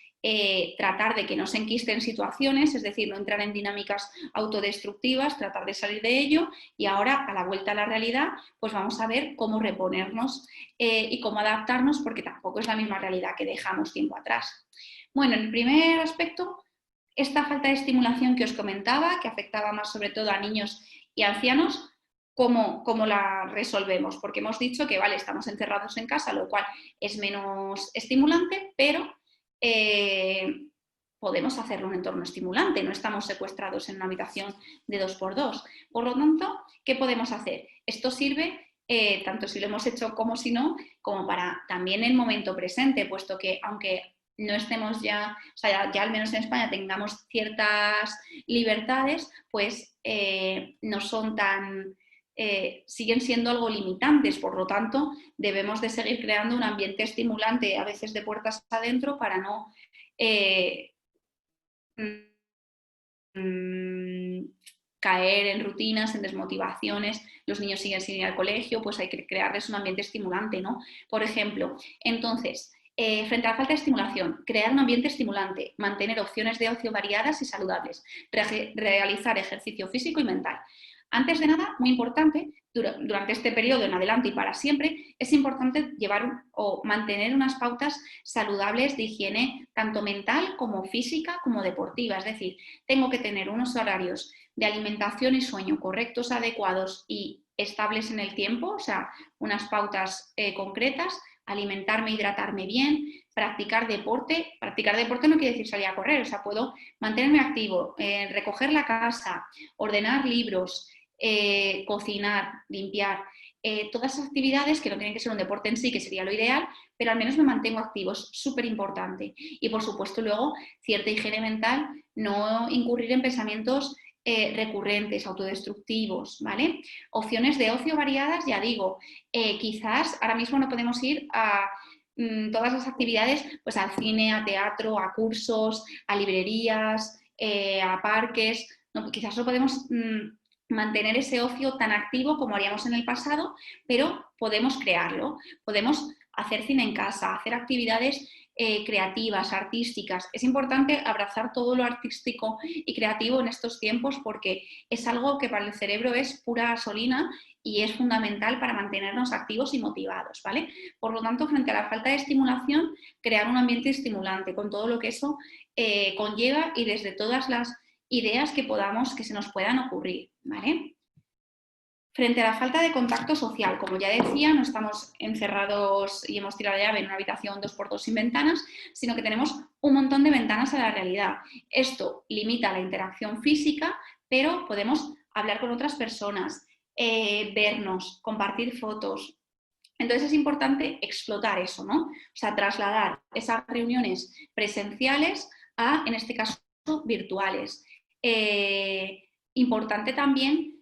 tratar de que no se enquisten situaciones, es decir, no entrar en dinámicas autodestructivas, tratar de salir de ello y ahora a la vuelta a la realidad pues vamos a ver cómo reponernos y cómo adaptarnos porque tampoco es la misma realidad que dejamos tiempo atrás. Bueno, en el primer aspecto, esta falta de estimulación que os comentaba, que afectaba más sobre todo a niños y ancianos, ¿cómo la resolvemos? Porque hemos dicho que, vale, estamos encerrados en casa, lo cual es menos estimulante, pero podemos hacerlo en un entorno estimulante, no estamos secuestrados en una habitación de 2x2. Por lo tanto, ¿qué podemos hacer? Esto sirve tanto si lo hemos hecho como si no, como para también el momento presente, puesto que aunque no estemos ya, o sea, ya al menos en España tengamos ciertas libertades, pues no son tan, siguen siendo algo limitantes, por lo tanto debemos de seguir creando un ambiente estimulante, a veces de puertas adentro, para no caer en rutinas, en desmotivaciones, los niños siguen sin ir al colegio, pues hay que crearles un ambiente estimulante, ¿no? Por ejemplo, entonces, frente a la falta de estimulación, crear un ambiente estimulante, mantener opciones de ocio variadas y saludables, realizar ejercicio físico y mental. Antes de nada, muy importante, durante este periodo en adelante y para siempre, es importante llevar o mantener unas pautas saludables de higiene, tanto mental como física como deportiva. Es decir, tengo que tener unos horarios de alimentación y sueño correctos, adecuados y estables en el tiempo, o sea, unas pautas concretas, alimentarme, hidratarme bien, practicar deporte. Practicar deporte no quiere decir salir a correr, o sea, puedo mantenerme activo, recoger la casa, ordenar libros, cocinar, limpiar, todas esas actividades que no tienen que ser un deporte en sí, que sería lo ideal, pero al menos me mantengo activo, es súper importante. Y por supuesto luego cierta higiene mental, no incurrir en pensamientos recurrentes, autodestructivos, ¿vale? Opciones de ocio variadas, ya digo, quizás ahora mismo no podemos ir a todas las actividades, pues al cine, a teatro, a cursos, a librerías, a parques, no, quizás no podemos mantener ese ocio tan activo como haríamos en el pasado, pero podemos crearlo, podemos hacer cine en casa, hacer actividades creativas, artísticas. Es importante abrazar todo lo artístico y creativo en estos tiempos porque es algo que para el cerebro es pura gasolina y es fundamental para mantenernos activos y motivados, ¿vale? Por lo tanto, frente a la falta de estimulación, crear un ambiente estimulante con todo lo que eso conlleva y desde todas las ideas que se nos puedan ocurrir, ¿vale? Frente a la falta de contacto social, como ya decía, no estamos encerrados y hemos tirado llave en una habitación 2x2 sin ventanas, sino que tenemos un montón de ventanas a la realidad. Esto limita la interacción física, pero podemos hablar con otras personas, vernos, compartir fotos. Entonces es importante explotar eso, ¿no? O sea, trasladar esas reuniones presenciales a, en este caso, virtuales. Importante también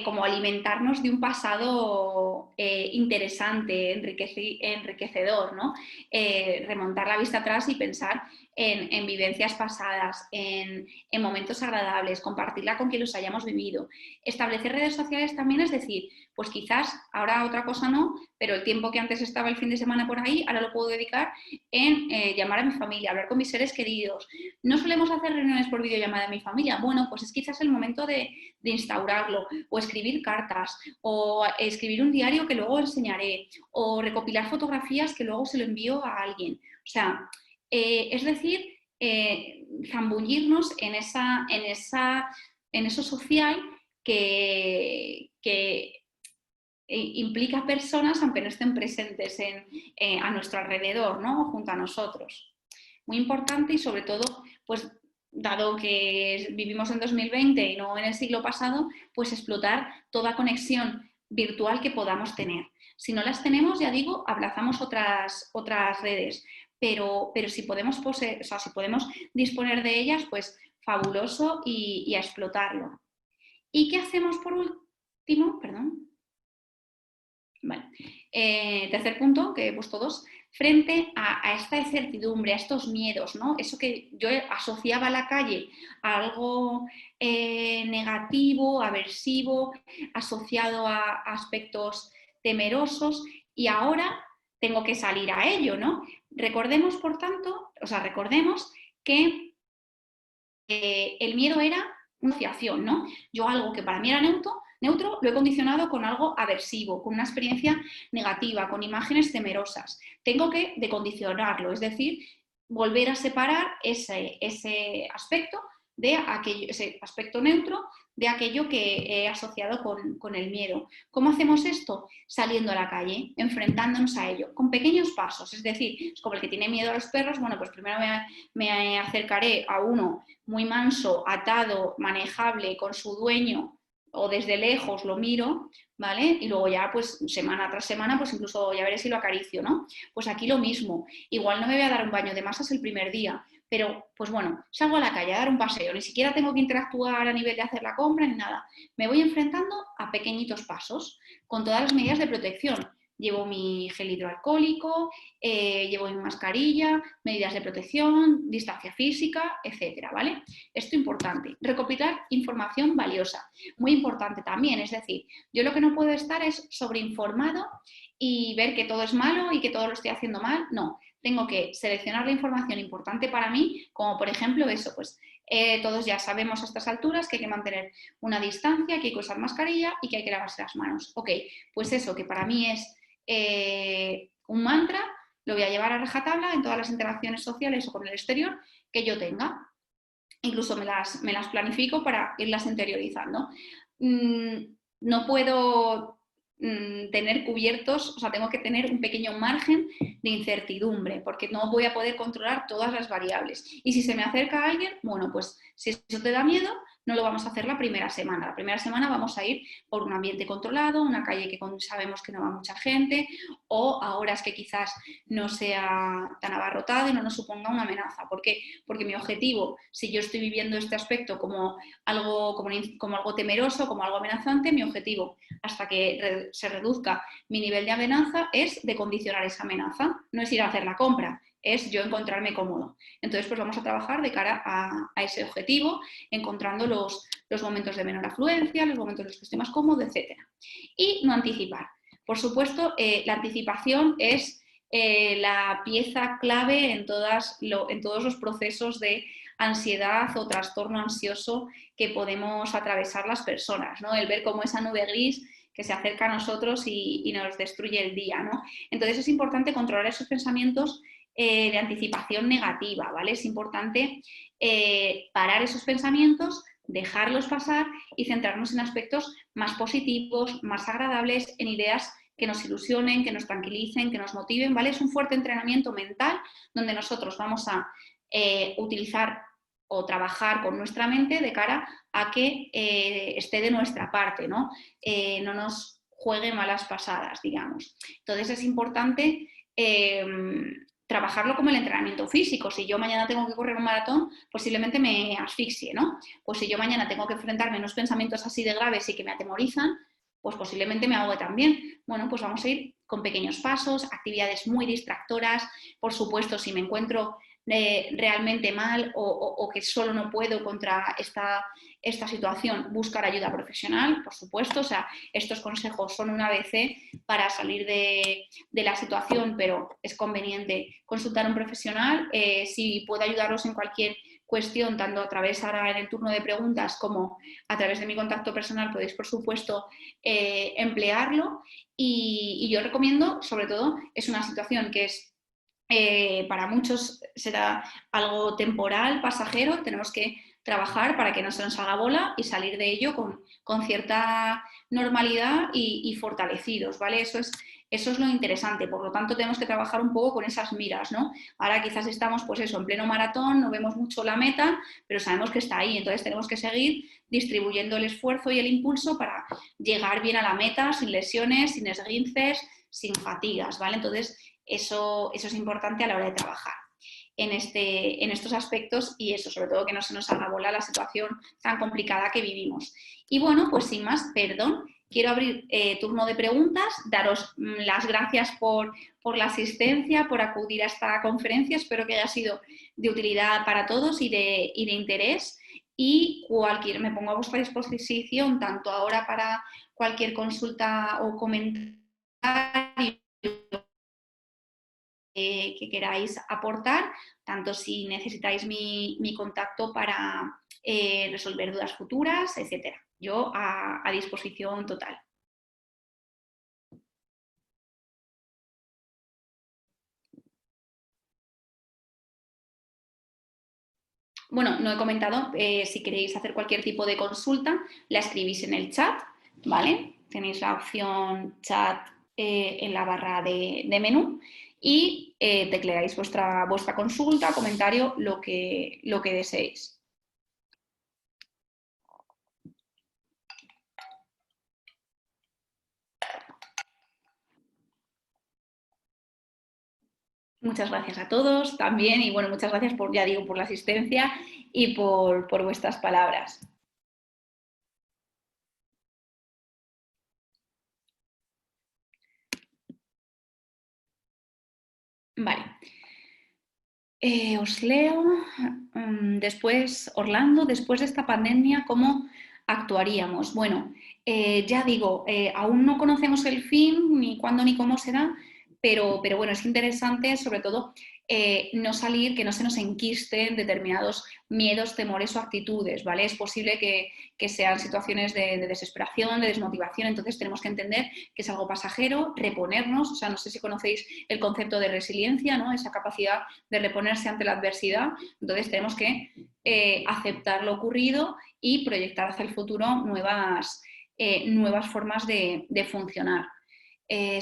como alimentarnos de un pasado interesante, enriquecedor, ¿no? Remontar la vista atrás y pensar en vivencias pasadas, en momentos agradables, compartirla con quien los hayamos vivido. Establecer redes sociales también, es decir, pues quizás ahora otra cosa no, pero el tiempo que antes estaba el fin de semana por ahí, ahora lo puedo dedicar en llamar a mi familia, hablar con mis seres queridos. No solemos hacer reuniones por videollamada de mi familia. Bueno, pues es quizás el momento de instaurarlo, o escribir cartas, o escribir un diario que luego enseñaré, o recopilar fotografías que luego se lo envío a alguien. O sea, es decir, zambullirnos en eso social que implica personas aunque no estén presentes a nuestro alrededor, ¿no? Junto a nosotros. Muy importante y sobre todo, pues dado que vivimos en 2020 y no en el siglo pasado, pues explotar toda conexión virtual que podamos tener. Si no las tenemos, ya digo, abrazamos otras redes, pero si podemos si podemos disponer de ellas, pues fabuloso y a explotarlo. ¿Y qué hacemos por último? Perdón. Vale. Tercer punto, que he puesto 2, frente a esta incertidumbre, a estos miedos, ¿no? Eso que yo asociaba a la calle a algo negativo, aversivo, asociado a aspectos temerosos y ahora tengo que salir a ello, ¿no? Recordemos, por tanto, recordemos que el miedo era una asociación, ¿no? Yo algo que para mí era neutro, lo he condicionado con algo aversivo, con una experiencia negativa, con imágenes temerosas. Tengo que decondicionarlo, es decir, volver a separar ese aspecto de aquello, ese aspecto neutro de aquello que he asociado con el miedo. ¿Cómo hacemos esto? Saliendo a la calle, enfrentándonos a ello, con pequeños pasos. Es decir, es como el que tiene miedo a los perros, bueno, pues primero me acercaré a uno muy manso, atado, manejable, con su dueño, o desde lejos lo miro, ¿vale? Y luego ya, pues, semana tras semana, pues incluso ya veré si lo acaricio, ¿no? Pues aquí lo mismo. Igual no me voy a dar un baño de masas el primer día, pero, pues bueno, salgo a la calle a dar un paseo, ni siquiera tengo que interactuar a nivel de hacer la compra ni nada. Me voy enfrentando a pequeñitos pasos, con todas las medidas de protección. Llevo mi gel hidroalcohólico, llevo mi mascarilla, medidas de protección, distancia física, etcétera, ¿vale? Esto es importante. Recopilar información valiosa, muy importante también, es decir, yo lo que no puedo estar es sobreinformado y ver que todo es malo y que todo lo estoy haciendo mal, no. tengo que seleccionar la información importante para mí, como por ejemplo eso, pues todos ya sabemos a estas alturas que hay que mantener una distancia, que hay que usar mascarilla y que hay que lavarse las manos. Ok, pues eso que para mí es un mantra, lo voy a llevar a rajatabla en todas las interacciones sociales o con el exterior que yo tenga. Incluso me las planifico para irlas interiorizando. No puedo tener cubiertos, o sea, tengo que tener un pequeño margen de incertidumbre, porque no voy a poder controlar todas las variables. Y si se me acerca alguien, bueno, pues si eso te da miedo, no lo vamos a hacer la primera semana. La primera semana vamos a ir por un ambiente controlado, una calle que sabemos que no va mucha gente, o a horas que quizás no sea tan abarrotada y no nos suponga una amenaza. ¿Por qué? Porque mi objetivo, si yo estoy viviendo este aspecto como algo temeroso, como algo amenazante, mi objetivo, hasta que se reduzca mi nivel de amenaza, es de condicionar esa amenaza. No es ir a hacer la compra, es yo encontrarme cómodo. Entonces, pues vamos a trabajar de cara a ese objetivo, encontrando los momentos de menor afluencia, los momentos en los que estoy más cómodo, etc. Y no anticipar. Por supuesto, la anticipación es la pieza clave en todos los procesos de ansiedad o trastorno ansioso que podemos atravesar las personas, ¿no? El ver cómo esa nube gris que se acerca a nosotros y nos destruye el día, ¿no? Entonces es importante controlar esos pensamientos de anticipación negativa, ¿vale? Es importante parar esos pensamientos, dejarlos pasar y centrarnos en aspectos más positivos, más agradables, en ideas que nos ilusionen, que nos tranquilicen, que nos motiven, ¿vale? Es un fuerte entrenamiento mental donde nosotros vamos a utilizar o trabajar con nuestra mente de cara a que esté de nuestra parte, ¿no? No nos juegue malas pasadas, digamos. Entonces es importante trabajarlo como el entrenamiento físico. Si yo mañana tengo que correr un maratón, posiblemente me asfixie, ¿no? Pues si yo mañana tengo que enfrentarme a unos pensamientos así de graves y que me atemorizan, pues posiblemente me ahogue también. Bueno, pues vamos a ir con pequeños pasos, actividades muy distractoras. Por supuesto, si me encuentro realmente mal o que solo no puedo contra esta situación, buscar ayuda profesional, por supuesto. O sea, estos consejos son un ABC para salir de la situación, pero es conveniente consultar a un profesional. Si puedo ayudaros en cualquier cuestión, tanto a través ahora en el turno de preguntas como a través de mi contacto personal, podéis, por supuesto, emplearlo. Y yo recomiendo, sobre todo, es una situación que es para muchos será algo temporal, pasajero, tenemos que trabajar para que no se nos haga bola y salir de ello con cierta normalidad y fortalecidos, ¿vale? Eso es lo interesante, por lo tanto tenemos que trabajar un poco con esas miras, ¿no? Ahora quizás estamos, pues eso, en pleno maratón, no vemos mucho la meta, pero sabemos que está ahí, entonces tenemos que seguir distribuyendo el esfuerzo y el impulso para llegar bien a la meta, sin lesiones, sin esguinces, sin fatigas, ¿vale? Entonces, eso es importante a la hora de trabajar en estos aspectos y eso, sobre todo que no se nos haga bola la situación tan complicada que vivimos. Y bueno, pues sin más, perdón, quiero abrir turno de preguntas, daros las gracias por la asistencia, por acudir a esta conferencia, espero que haya sido de utilidad para todos y de interés. Y me pongo a vuestra disposición tanto ahora para cualquier consulta o comentario que queráis aportar, tanto si necesitáis mi contacto para resolver dudas futuras, etc. Yo a disposición total. Bueno, no he comentado, si queréis hacer cualquier tipo de consulta, la escribís en el chat, ¿vale? Tenéis la opción chat en la barra de menú y tecleáis vuestra consulta, comentario, lo que deseéis. Muchas gracias a todos también y bueno, muchas gracias por la asistencia y por vuestras palabras. Vale. Os leo. Después, Orlando, después de esta pandemia, ¿cómo actuaríamos? Bueno, ya digo, aún no conocemos el fin, ni cuándo ni cómo será, pero bueno, es interesante sobre todo no salir, que no se nos enquisten determinados miedos, temores o actitudes, ¿vale? Es posible que sean situaciones de desesperación, de desmotivación, entonces tenemos que entender que es algo pasajero, reponernos, o sea, no sé si conocéis el concepto de resiliencia, ¿no? Esa capacidad de reponerse ante la adversidad, entonces tenemos que aceptar lo ocurrido y proyectar hacia el futuro nuevas formas de funcionar.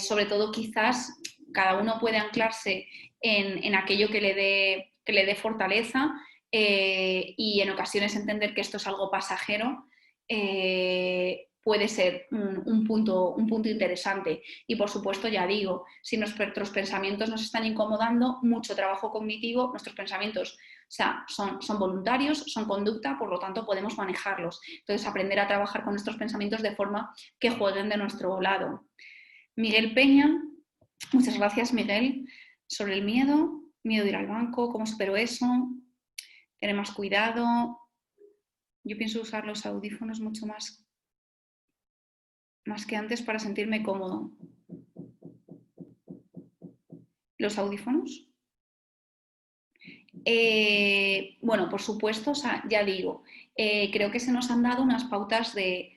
Sobre todo quizás cada uno puede anclarse en aquello que le dé fortaleza y en ocasiones entender que esto es algo pasajero puede ser un punto interesante. Y por supuesto, ya digo, si nuestros pensamientos nos están incomodando, mucho trabajo cognitivo, nuestros pensamientos, o sea, son voluntarios, son conducta, por lo tanto podemos manejarlos. Entonces, aprender a trabajar con nuestros pensamientos de forma que jueguen de nuestro lado. Miguel Peña, muchas gracias, Miguel, sobre el miedo de ir al banco, cómo supero eso, tener más cuidado. Yo pienso usar los audífonos mucho más que antes para sentirme cómodo. ¿Los audífonos? Bueno, por supuesto, o sea, ya digo, creo que se nos han dado unas pautas de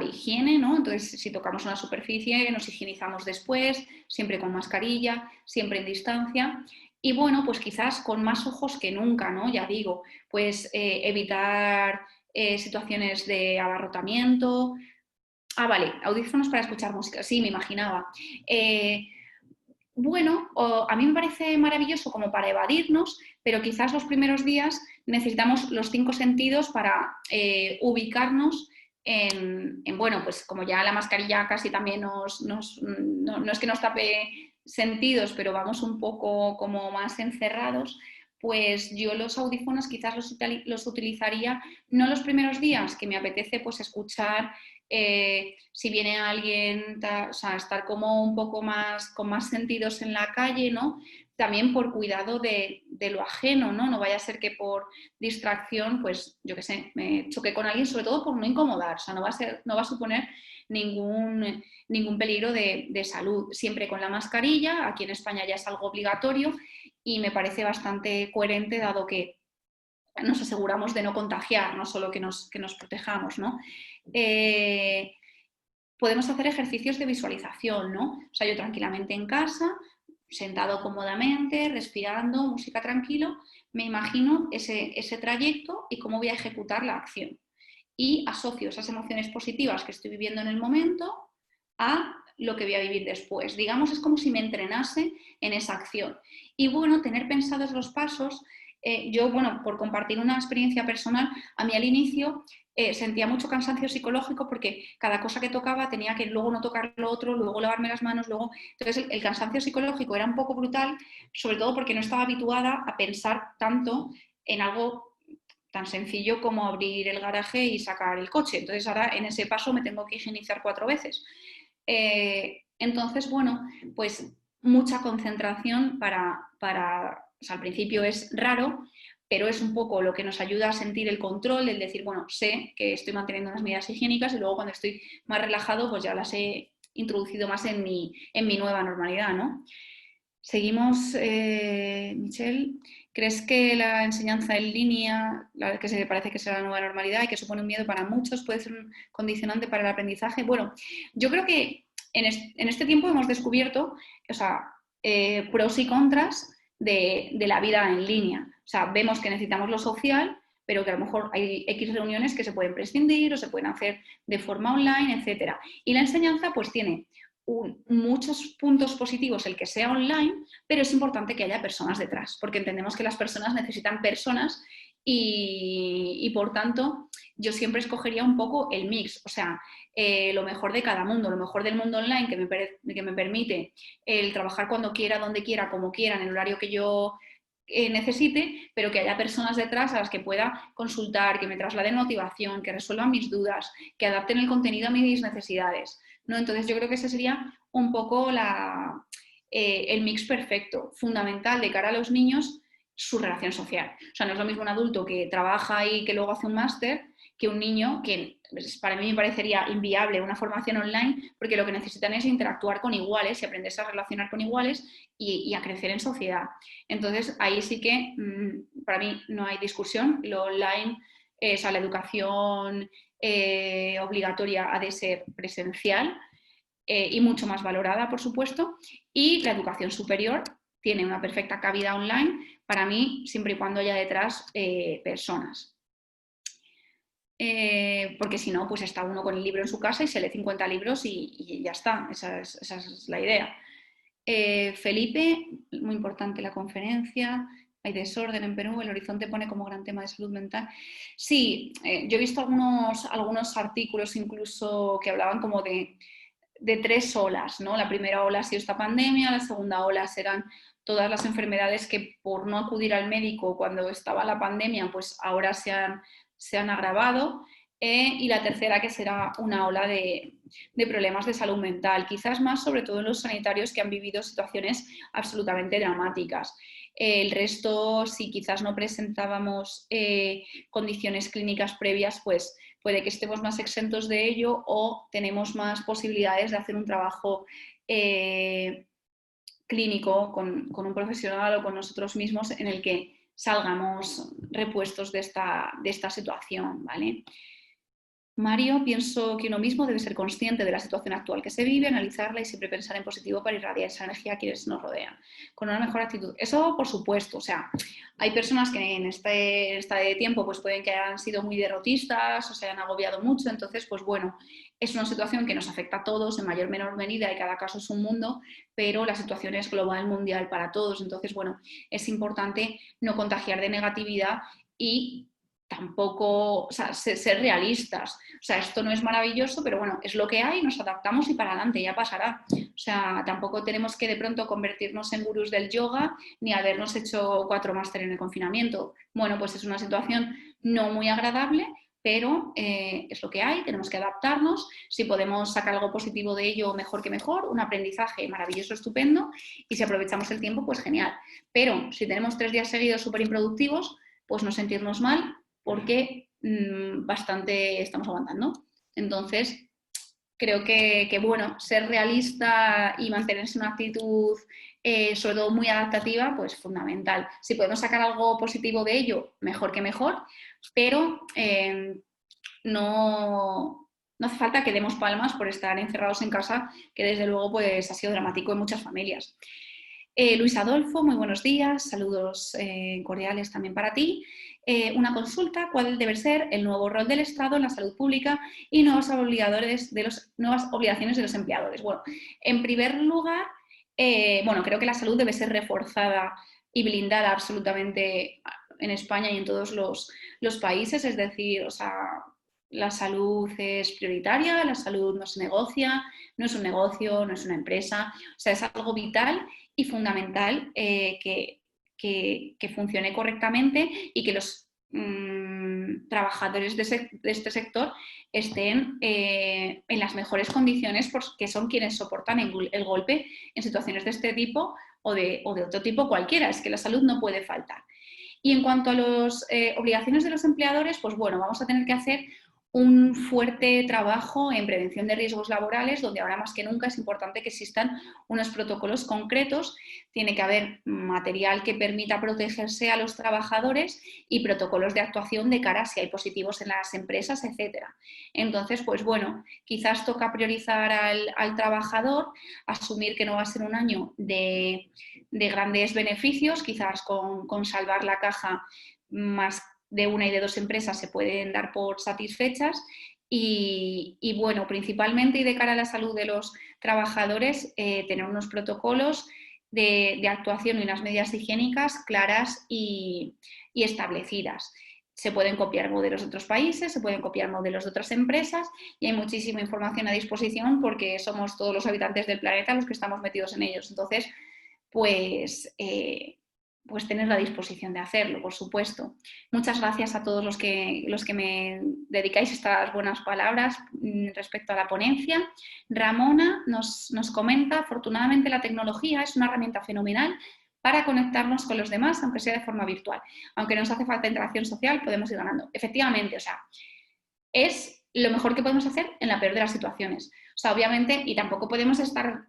higiene, ¿no? Entonces, si tocamos una superficie, nos higienizamos después, siempre con mascarilla, siempre en distancia. Y bueno, pues quizás con más ojos que nunca, ¿no? Ya digo, pues evitar situaciones de abarrotamiento. Ah, vale, audífonos para escuchar música, sí, me imaginaba. Bueno, a mí me parece maravilloso como para evadirnos, pero quizás los primeros días necesitamos los 5 sentidos para ubicarnos bueno, pues como ya la mascarilla casi también no es que nos tape sentidos, pero vamos un poco como más encerrados, pues yo los audífonos quizás los utilizaría no los primeros días, que me apetece pues escuchar si viene alguien, o sea, estar como un poco más, con más sentidos en la calle, ¿no? También por cuidado de lo ajeno, ¿no? No vaya a ser que por distracción, pues, yo qué sé, me choque con alguien, sobre todo por no incomodar, o sea, no va a suponer ningún peligro de salud. Siempre con la mascarilla, aquí en España ya es algo obligatorio y me parece bastante coherente dado que nos aseguramos de no contagiar, no solo que nos protejamos, ¿no? Podemos hacer ejercicios de visualización, ¿no? O sea, yo tranquilamente en casa, sentado cómodamente, respirando, música tranquilo, me imagino ese trayecto y cómo voy a ejecutar la acción. Y asocio esas emociones positivas que estoy viviendo en el momento a lo que voy a vivir después. Digamos, es como si me entrenase en esa acción. Y bueno, tener pensados los pasos. Yo, bueno, por compartir una experiencia personal, a mí al inicio sentía mucho cansancio psicológico porque cada cosa que tocaba tenía que luego no tocar lo otro, luego lavarme las manos, luego... Entonces el cansancio psicológico era un poco brutal, sobre todo porque no estaba habituada a pensar tanto en algo tan sencillo como abrir el garaje y sacar el coche. Entonces ahora en ese paso me tengo que higienizar 4 veces. Entonces, bueno, pues mucha concentración o sea, al principio es raro, pero es un poco lo que nos ayuda a sentir el control, el decir, bueno, sé que estoy manteniendo unas medidas higiénicas y luego cuando estoy más relajado, pues ya las he introducido más en mi nueva normalidad, ¿no? Seguimos, Michelle. ¿Crees que la enseñanza en línea, la que se parece que será la nueva normalidad y que supone un miedo para muchos, puede ser un condicionante para el aprendizaje? Bueno, yo creo que en este tiempo hemos descubierto, o sea, pros y contras de la vida en línea. O sea, vemos que necesitamos lo social, pero que a lo mejor hay X reuniones que se pueden prescindir o se pueden hacer de forma online, etc. Y la enseñanza pues tiene muchos puntos positivos el que sea online, pero es importante que haya personas detrás, porque entendemos que las personas necesitan personas y por tanto yo siempre escogería un poco el mix, o sea, lo mejor de cada mundo, lo mejor del mundo online que me permite el trabajar cuando quiera, donde quiera, como quiera, en el horario que yo necesite, pero que haya personas detrás a las que pueda consultar, que me trasladen motivación, que resuelvan mis dudas, que adapten el contenido a mis necesidades, ¿no? Entonces yo creo que ese sería un poco el mix perfecto, fundamental de cara a los niños, su relación social. O sea, no es lo mismo un adulto que trabaja y que luego hace un máster que un niño, que para mí me parecería inviable una formación online, porque lo que necesitan es interactuar con iguales y aprenderse a relacionar con iguales y a crecer en sociedad. Entonces, ahí sí que para mí no hay discusión, lo online, o sea, la educación obligatoria ha de ser presencial y mucho más valorada, por supuesto, y la educación superior tiene una perfecta cabida online, para mí, siempre y cuando haya detrás personas. Porque si no, pues está uno con el libro en su casa y se lee 50 libros y ya está, esa es la idea. Felipe, muy importante la conferencia, hay desorden en Perú, el horizonte pone como gran tema de salud mental. Sí, yo he visto algunos artículos incluso que hablaban como de 3 olas, ¿no? La primera ola ha sido esta pandemia, la segunda ola serán todas las enfermedades que por no acudir al médico cuando estaba la pandemia, pues ahora se han agravado, y la tercera que será una ola de problemas de salud mental, quizás más sobre todo en los sanitarios que han vivido situaciones absolutamente dramáticas. El resto, si quizás no presentábamos condiciones clínicas previas, pues puede que estemos más exentos de ello o tenemos más posibilidades de hacer un trabajo clínico con un profesional o con nosotros mismos en el que salgamos repuestos de esta situación, ¿vale? Mario, pienso que uno mismo debe ser consciente de la situación actual que se vive, analizarla y siempre pensar en positivo para irradiar esa energía a quienes nos rodean, con una mejor actitud. Eso, por supuesto, o sea, hay personas que en este tiempo pues pueden que hayan sido muy derrotistas o se hayan agobiado mucho, entonces, pues bueno, es una situación que nos afecta a todos en mayor o menor medida y cada caso es un mundo, pero la situación es global, mundial para todos, entonces, bueno, es importante no contagiar de negatividad y tampoco, o sea, ser realistas. O sea, esto no es maravilloso, pero bueno, es lo que hay, nos adaptamos y para adelante, ya pasará. O sea, tampoco tenemos que de pronto convertirnos en gurús del yoga ni habernos hecho 4 máster en el confinamiento. Bueno, pues es una situación no muy agradable, pero es lo que hay, tenemos que adaptarnos. Si podemos sacar algo positivo de ello, mejor que mejor, un aprendizaje maravilloso, estupendo, y si aprovechamos el tiempo, pues genial. Pero si tenemos 3 días seguidos súper improductivos, pues no sentirnos mal, porque bastante estamos aguantando. Entonces, creo que bueno, ser realista y mantenerse una actitud sobre todo muy adaptativa, pues fundamental. Si podemos sacar algo positivo de ello, mejor que mejor, pero no hace falta que demos palmas por estar encerrados en casa, que desde luego pues, ha sido dramático en muchas familias. Luis Adolfo, muy buenos días, saludos cordiales también para ti. Una consulta, ¿cuál debe ser el nuevo rol del Estado en la salud pública y nuevas obligaciones de los empleadores? Bueno, en primer lugar, bueno, creo que la salud debe ser reforzada y blindada absolutamente en España y en todos los países, es decir, o sea, la salud es prioritaria, la salud no se negocia, no es un negocio, no es una empresa, o sea, es algo vital y fundamental que funcione correctamente y que los trabajadores de este sector estén en las mejores condiciones porque son quienes soportan el golpe en situaciones de este tipo o de otro tipo cualquiera. Es que la salud no puede faltar. Y en cuanto a las obligaciones de los empleadores, pues bueno, vamos a tener que hacer un fuerte trabajo en prevención de riesgos laborales, donde ahora más que nunca es importante que existan unos protocolos concretos. Tiene que haber material que permita protegerse a los trabajadores y protocolos de actuación de cara a si hay positivos en las empresas, etcétera. Entonces, pues bueno, quizás toca priorizar al trabajador, asumir que no va a ser un año de grandes beneficios, quizás con salvar la caja más de una y de 2 empresas se pueden dar por satisfechas y bueno, principalmente y de cara a la salud de los trabajadores, tener unos protocolos de actuación y unas medidas higiénicas claras y establecidas. Se pueden copiar modelos de otros países, se pueden copiar modelos de otras empresas y hay muchísima información a disposición porque somos todos los habitantes del planeta los que estamos metidos en ellos. Entonces, pues tener la disposición de hacerlo, por supuesto. Muchas gracias a todos los que me dedicáis estas buenas palabras respecto a la ponencia. Ramona nos comenta, afortunadamente la tecnología es una herramienta fenomenal para conectarnos con los demás, aunque sea de forma virtual. Aunque nos hace falta interacción social, podemos ir ganando. Efectivamente, o sea, es lo mejor que podemos hacer en la peor de las situaciones. O sea, obviamente, y tampoco podemos estar,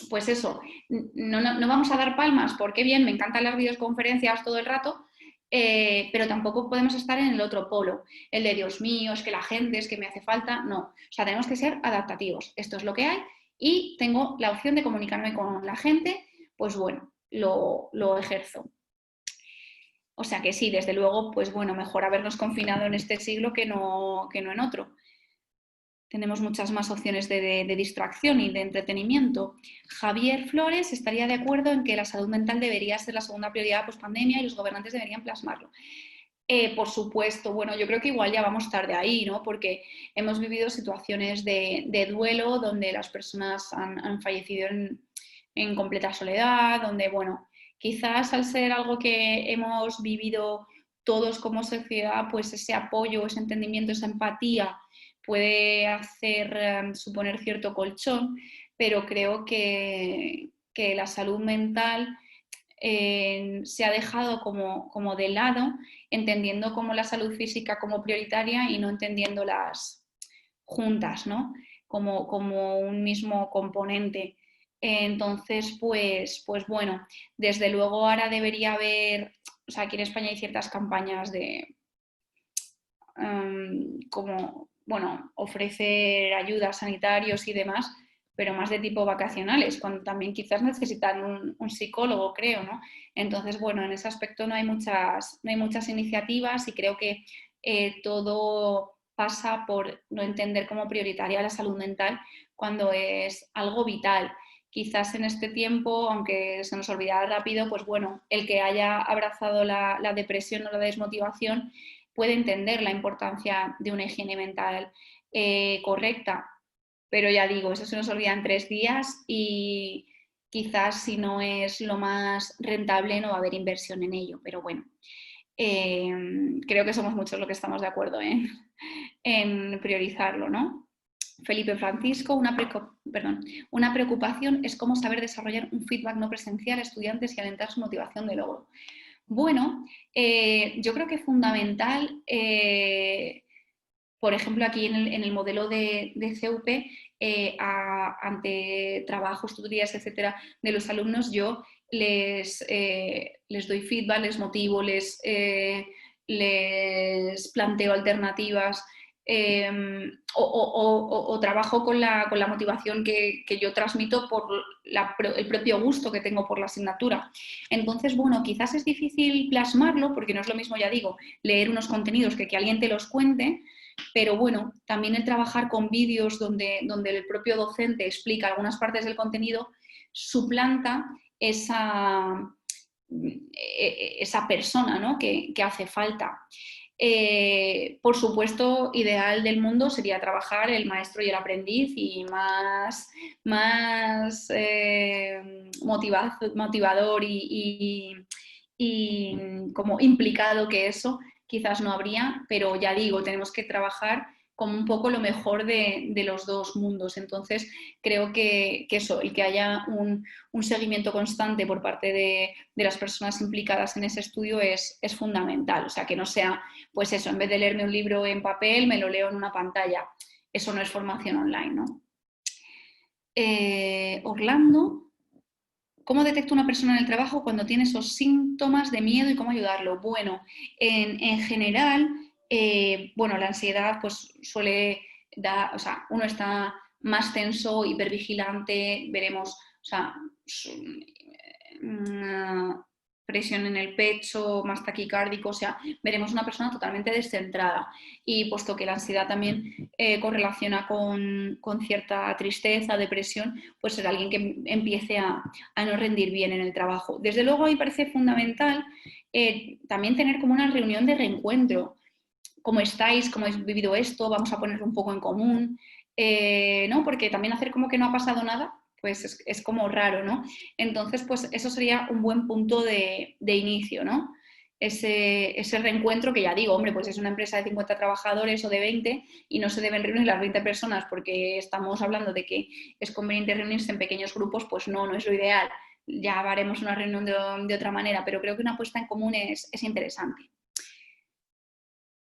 pues eso, no vamos a dar palmas porque bien, me encantan las videoconferencias todo el rato, pero tampoco podemos estar en el otro polo, el de Dios mío, es que la gente, es que me hace falta, no. O sea, tenemos que ser adaptativos. Esto es lo que hay y tengo la opción de comunicarme con la gente, pues bueno, lo ejerzo. O sea que sí, desde luego, pues bueno, mejor habernos confinado en este siglo que no en otro. Tenemos muchas más opciones de distracción y de entretenimiento. Javier Flores estaría de acuerdo en que la salud mental debería ser la segunda prioridad post pandemia y los gobernantes deberían plasmarlo. Por supuesto, bueno, yo creo que igual ya vamos tarde ahí, ¿no? Porque hemos vivido situaciones de duelo donde las personas han fallecido en completa soledad, donde, bueno, quizás al ser algo que hemos vivido todos como sociedad, pues ese apoyo, ese entendimiento, esa empatía puede hacer suponer cierto colchón, pero creo que la salud mental se ha dejado como de lado, entendiendo como la salud física como prioritaria y no entendiéndolas juntas, ¿no? Como un mismo componente. Entonces, pues bueno, desde luego ahora debería haber, o sea, aquí en España hay ciertas campañas de como, bueno, ofrecer ayudas sanitarios y demás, pero más de tipo vacacionales, cuando también quizás necesitan un psicólogo, creo, ¿no? Entonces, bueno, en ese aspecto no hay muchas iniciativas y creo que todo pasa por no entender como prioritaria la salud mental cuando es algo vital. Quizás en este tiempo, aunque se nos olvidara rápido, pues bueno, el que haya abrazado la depresión o la desmotivación puede entender la importancia de una higiene mental correcta, pero ya digo, eso se nos olvida en 3 días y quizás si no es lo más rentable no va a haber inversión en ello, pero bueno, creo que somos muchos los que estamos de acuerdo en priorizarlo, ¿no? Felipe Francisco, una preocupación es cómo saber desarrollar un feedback no presencial a estudiantes y alentar su motivación de logro. Bueno, yo creo que es fundamental, por ejemplo, aquí en el modelo de CUP, ante trabajos, tutorías, etcétera, de los alumnos, yo les doy feedback, les motivo, les planteo alternativas. O trabajo con la motivación que yo transmito por el propio gusto que tengo por la asignatura. Entonces, bueno, quizás es difícil plasmarlo porque no es lo mismo, ya digo, leer unos contenidos que alguien te los cuente, pero bueno, también el trabajar con vídeos donde el propio docente explica algunas partes del contenido suplanta esa persona, ¿no? que hace falta. Por supuesto, ideal del mundo sería trabajar el maestro y el aprendiz y más motivador y como implicado que eso, quizás no habría, pero ya digo, tenemos que trabajar como un poco lo mejor de los dos mundos. Entonces, creo que eso, el que haya un seguimiento constante por parte de las personas implicadas en ese estudio es fundamental. O sea, que no sea, pues eso, en vez de leerme un libro en papel, me lo leo en una pantalla. Eso no es formación online, ¿no? Orlando, ¿cómo detecta una persona en el trabajo cuando tiene esos síntomas de miedo y cómo ayudarlo? Bueno, en general, bueno, la ansiedad pues suele dar, o sea, uno está más tenso, hipervigilante, veremos, o sea, presión en el pecho, más taquicárdico, o sea, veremos una persona totalmente descentrada. Y puesto que la ansiedad también correlaciona con cierta tristeza, depresión, pues será alguien que empiece a no rendir bien en el trabajo. Desde luego, a mí me parece fundamental también tener como una reunión de reencuentro. ¿Cómo estáis? ¿Cómo habéis vivido esto? Vamos a ponerlo un poco en común, ¿no? Porque también hacer como que no ha pasado nada, pues es como raro, ¿no? Entonces, pues eso sería un buen punto de inicio, ¿no? Ese reencuentro que ya digo, hombre, pues es una empresa de 50 trabajadores o de 20 y no se deben reunir las 20 personas porque estamos hablando de que es conveniente reunirse en pequeños grupos, pues no es lo ideal. Ya haremos una reunión de otra manera, pero creo que una puesta en común es interesante.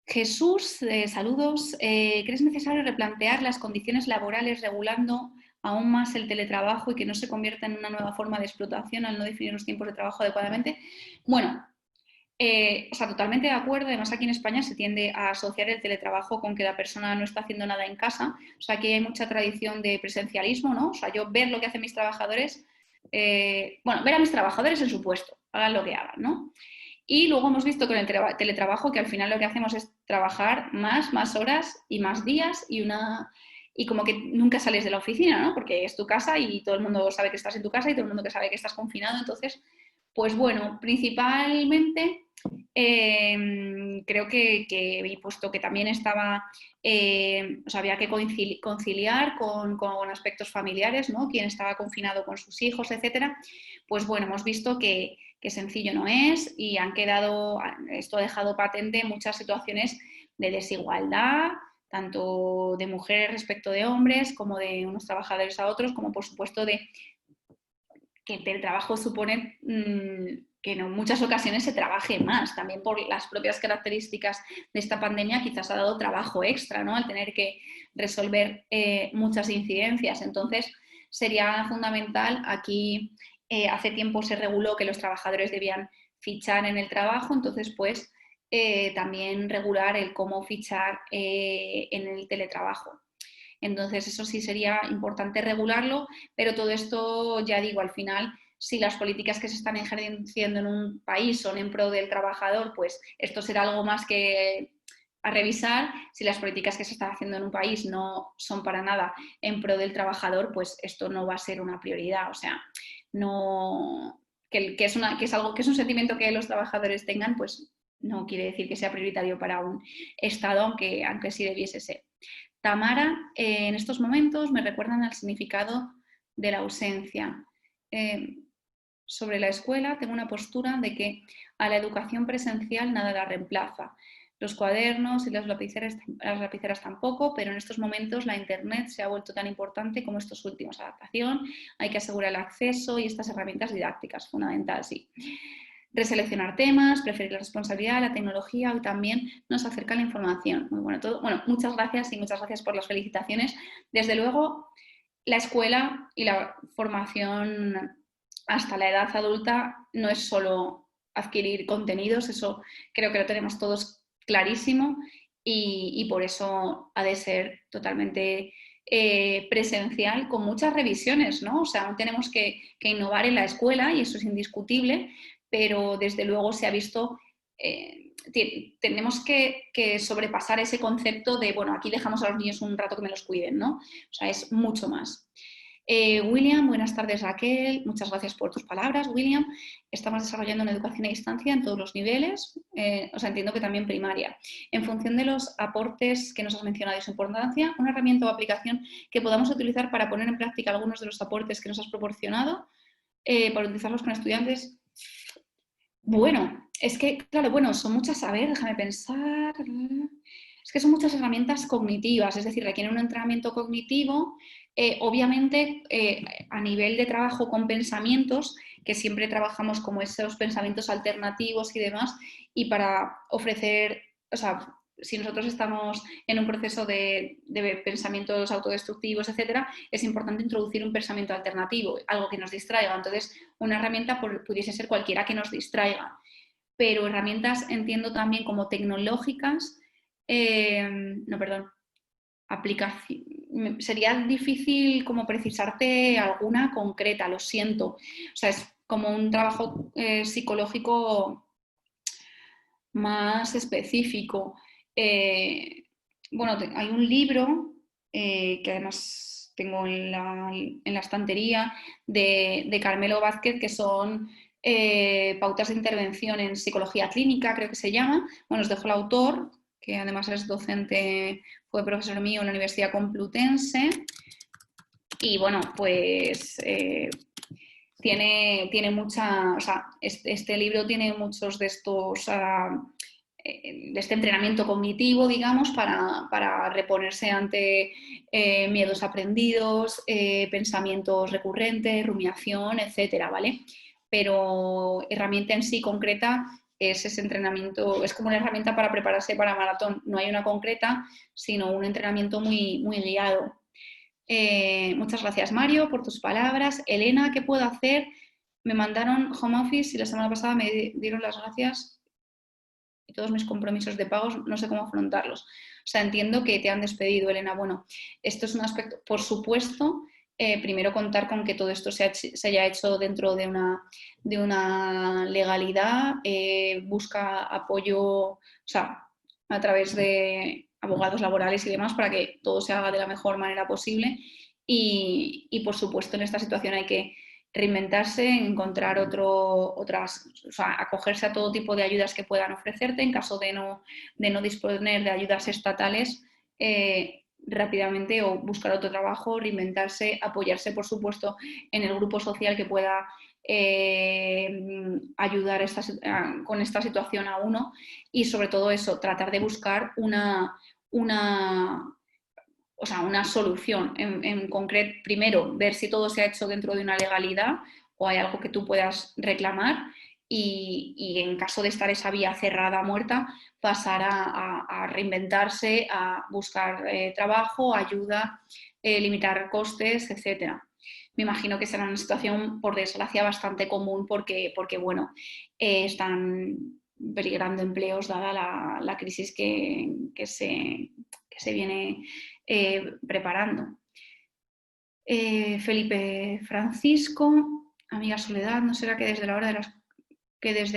Jesús, saludos. ¿Crees necesario replantear las condiciones laborales regulando aún más el teletrabajo y que no se convierta en una nueva forma de explotación al no definir los tiempos de trabajo adecuadamente? Bueno, o sea, totalmente de acuerdo. Además, aquí en España se tiende a asociar el teletrabajo con que la persona no está haciendo nada en casa. O sea, aquí hay mucha tradición de presencialismo, ¿no? O sea, yo ver lo que hacen mis trabajadores, bueno, ver a mis trabajadores en su puesto, hagan lo que hagan, ¿no? Y luego hemos visto con el teletrabajo que al final lo que hacemos es trabajar más horas y más días y como que nunca sales de la oficina, ¿no? Porque es tu casa y todo el mundo sabe que estás en tu casa y todo el mundo que sabe que estás confinado. Entonces, pues bueno, principalmente creo que puesto que también estaba, o sea, había que conciliar con aspectos familiares, ¿no? Quien estaba confinado con sus hijos, etcétera, pues bueno, hemos visto que sencillo no es y esto ha dejado patente muchas situaciones de desigualdad, tanto de mujeres respecto de hombres, como de unos trabajadores a otros, como por supuesto de que el trabajo supone que en muchas ocasiones se trabaje más, también por las propias características de esta pandemia quizás ha dado trabajo extra, ¿no? Al tener que resolver muchas incidencias. Entonces, sería fundamental, aquí hace tiempo se reguló que los trabajadores debían fichar en el trabajo, entonces pues también regular el cómo fichar en el teletrabajo. Entonces, eso sí sería importante regularlo, pero todo esto, ya digo, al final, si las políticas que se están ejerciendo en un país son en pro del trabajador, pues esto será algo más que a revisar. Si las políticas que se están haciendo en un país no son para nada en pro del trabajador, pues esto no va a ser una prioridad. O sea, no, que es algo, que es un sentimiento que los trabajadores tengan, pues no quiere decir que sea prioritario para un Estado, aunque sí debiese ser. Tamara, en estos momentos me recuerdan al significado de la ausencia. Sobre la escuela tengo una postura de que a la educación presencial nada la reemplaza. Los cuadernos y las lapiceras tampoco, pero en estos momentos la Internet se ha vuelto tan importante como estos últimos. Adaptación, hay que asegurar el acceso y estas herramientas didácticas, fundamental, sí. Reseleccionar temas, preferir la responsabilidad, la tecnología y también nos acerca la información. Muy bueno todo. Bueno, muchas gracias y muchas gracias por las felicitaciones. Desde luego, la escuela y la formación hasta la edad adulta no es solo adquirir contenidos, eso creo que lo tenemos todos clarísimo y por eso ha de ser totalmente presencial con muchas revisiones, ¿no? O sea, aún tenemos que innovar en la escuela y eso es indiscutible, pero desde luego se ha visto, tenemos que sobrepasar ese concepto de, bueno, aquí dejamos a los niños un rato que me los cuiden, ¿no? O sea, es mucho más. William, buenas tardes Raquel, muchas gracias por tus palabras, William. Estamos desarrollando una educación a distancia en todos los niveles, o sea, entiendo que también primaria. En función de los aportes que nos has mencionado y su importancia, una herramienta o aplicación que podamos utilizar para poner en práctica algunos de los aportes que nos has proporcionado, para utilizarlos con estudiantes. Bueno, es que, claro, bueno, son muchas, a ver, déjame pensar. Es que son muchas herramientas cognitivas, es decir, requieren un entrenamiento cognitivo, obviamente a nivel de trabajo con pensamientos, que siempre trabajamos como esos pensamientos alternativos y demás, y para ofrecer, o sea, si nosotros estamos en un proceso de pensamientos autodestructivos, etcétera, es importante introducir un pensamiento alternativo, algo que nos distraiga. Entonces, una herramienta pudiese ser cualquiera que nos distraiga, pero herramientas entiendo también como tecnológicas, no, perdón, aplicación. Sería difícil como precisarte alguna concreta, lo siento. O sea, es como un trabajo psicológico más específico. Bueno, hay un libro que además tengo en la estantería de Carmelo Vázquez, que son pautas de intervención en psicología clínica, creo que se llama. Bueno, os dejo el autor, que además es docente, fue profesor mío en la Universidad Complutense. Y bueno, pues tiene mucha, o sea, este libro tiene muchos de estos, de este entrenamiento cognitivo, digamos, para reponerse ante miedos aprendidos, pensamientos recurrentes, rumiación, etcétera, ¿vale? Pero herramienta en sí concreta, es ese entrenamiento, es como una herramienta para prepararse para maratón. No hay una concreta, sino un entrenamiento muy, muy guiado. Muchas gracias, Mario, por tus palabras. Elena, ¿qué puedo hacer? Me mandaron home office y la semana pasada me dieron las gracias y todos mis compromisos de pagos, no sé cómo afrontarlos. O sea, entiendo que te han despedido, Elena. Bueno, esto es un aspecto, por supuesto, primero contar con que todo esto se haya hecho dentro de una legalidad, busca apoyo, o sea, a través de abogados laborales y demás para que todo se haga de la mejor manera posible y por supuesto en esta situación hay que reinventarse, encontrar otras, o sea, acogerse a todo tipo de ayudas que puedan ofrecerte en caso de no disponer de ayudas estatales, rápidamente o buscar otro trabajo, reinventarse, apoyarse, por supuesto, en el grupo social que pueda ayudar con esta situación a uno y sobre todo eso, tratar de buscar una solución en concreto, primero ver si todo se ha hecho dentro de una legalidad o hay algo que tú puedas reclamar y en caso de estar esa vía cerrada, muerta, pasar a reinventarse, a buscar trabajo, ayuda, limitar costes, etc. Me imagino que será una situación, por desgracia, bastante común porque bueno, están peligrando empleos dada la crisis que se viene preparando. Felipe Francisco, amiga Soledad, ¿no será que desde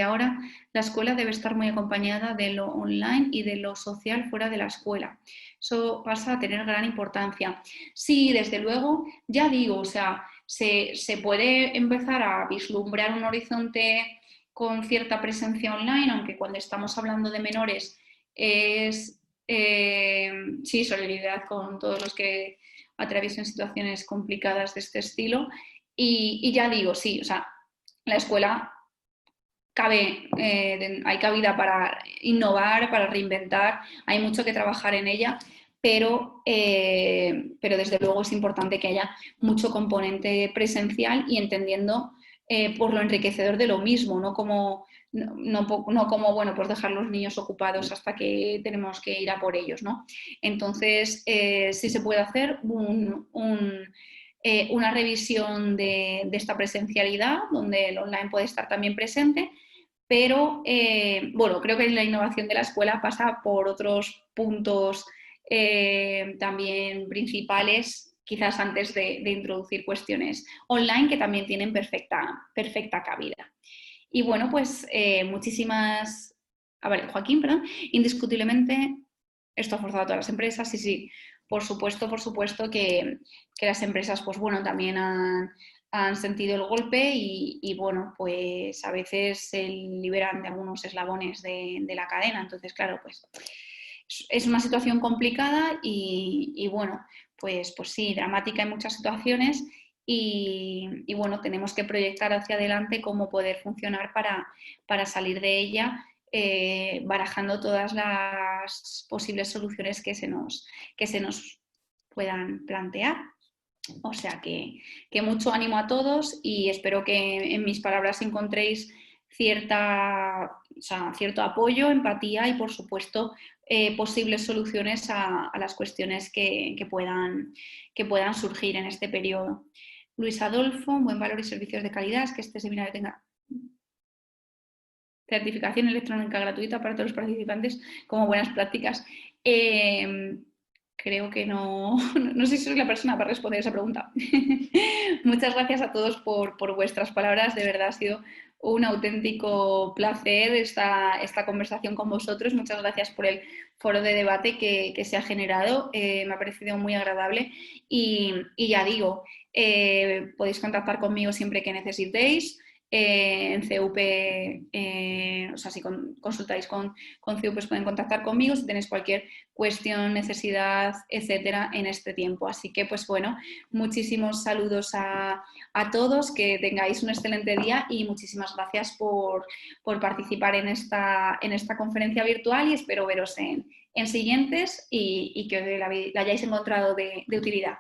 ahora la escuela debe estar muy acompañada de lo online y de lo social fuera de la escuela? Eso pasa a tener gran importancia. Sí, desde luego, ya digo, o sea, se puede empezar a vislumbrar un horizonte con cierta presencia online, aunque cuando estamos hablando de menores es, sí, solidaridad con todos los que atraviesan situaciones complicadas de este estilo. Y ya digo, sí, o sea, la escuela hay cabida para innovar, para reinventar, hay mucho que trabajar en ella, pero desde luego es importante que haya mucho componente presencial y entendiendo por lo enriquecedor de lo mismo, no como, bueno, pues dejar los niños ocupados hasta que tenemos que ir a por ellos, ¿no? Entonces, sí se puede hacer una revisión de esta presencialidad, donde el online puede estar también presente, pero bueno, creo que la innovación de la escuela pasa por otros puntos también principales, quizás antes de introducir cuestiones online que también tienen perfecta cabida. Y bueno, pues muchísimas... A ver, Joaquín, perdón, indiscutiblemente esto ha forzado a todas las empresas, sí, por supuesto que las empresas, pues bueno, también han sentido el golpe y bueno, pues a veces se liberan de algunos eslabones de la cadena. Entonces, claro, pues es una situación complicada y bueno, pues sí, dramática en muchas situaciones y bueno, tenemos que proyectar hacia adelante cómo poder funcionar para salir de ella, barajando todas las posibles soluciones que se nos puedan plantear. O sea que mucho ánimo a todos y espero que en mis palabras encontréis cierto apoyo, empatía y, por supuesto, posibles soluciones a las cuestiones que puedan surgir en este periodo. Luis Adolfo, buen valor y servicios de calidad, es que este seminario tenga certificación electrónica gratuita para todos los participantes como buenas prácticas. Creo que no sé si soy la persona para responder esa pregunta. Muchas gracias a todos por vuestras palabras, de verdad ha sido un auténtico placer esta conversación con vosotros. Muchas gracias por el foro de debate que se ha generado, me ha parecido muy agradable y ya digo, podéis contactar conmigo siempre que necesitéis. En CUP, o sea, si consultáis con CUP, pueden contactar conmigo si tenéis cualquier cuestión, necesidad, etcétera, en este tiempo. Así que, pues bueno, muchísimos saludos a todos, que tengáis un excelente día y muchísimas gracias por participar en esta conferencia virtual y espero veros en siguientes y que la hayáis encontrado de utilidad.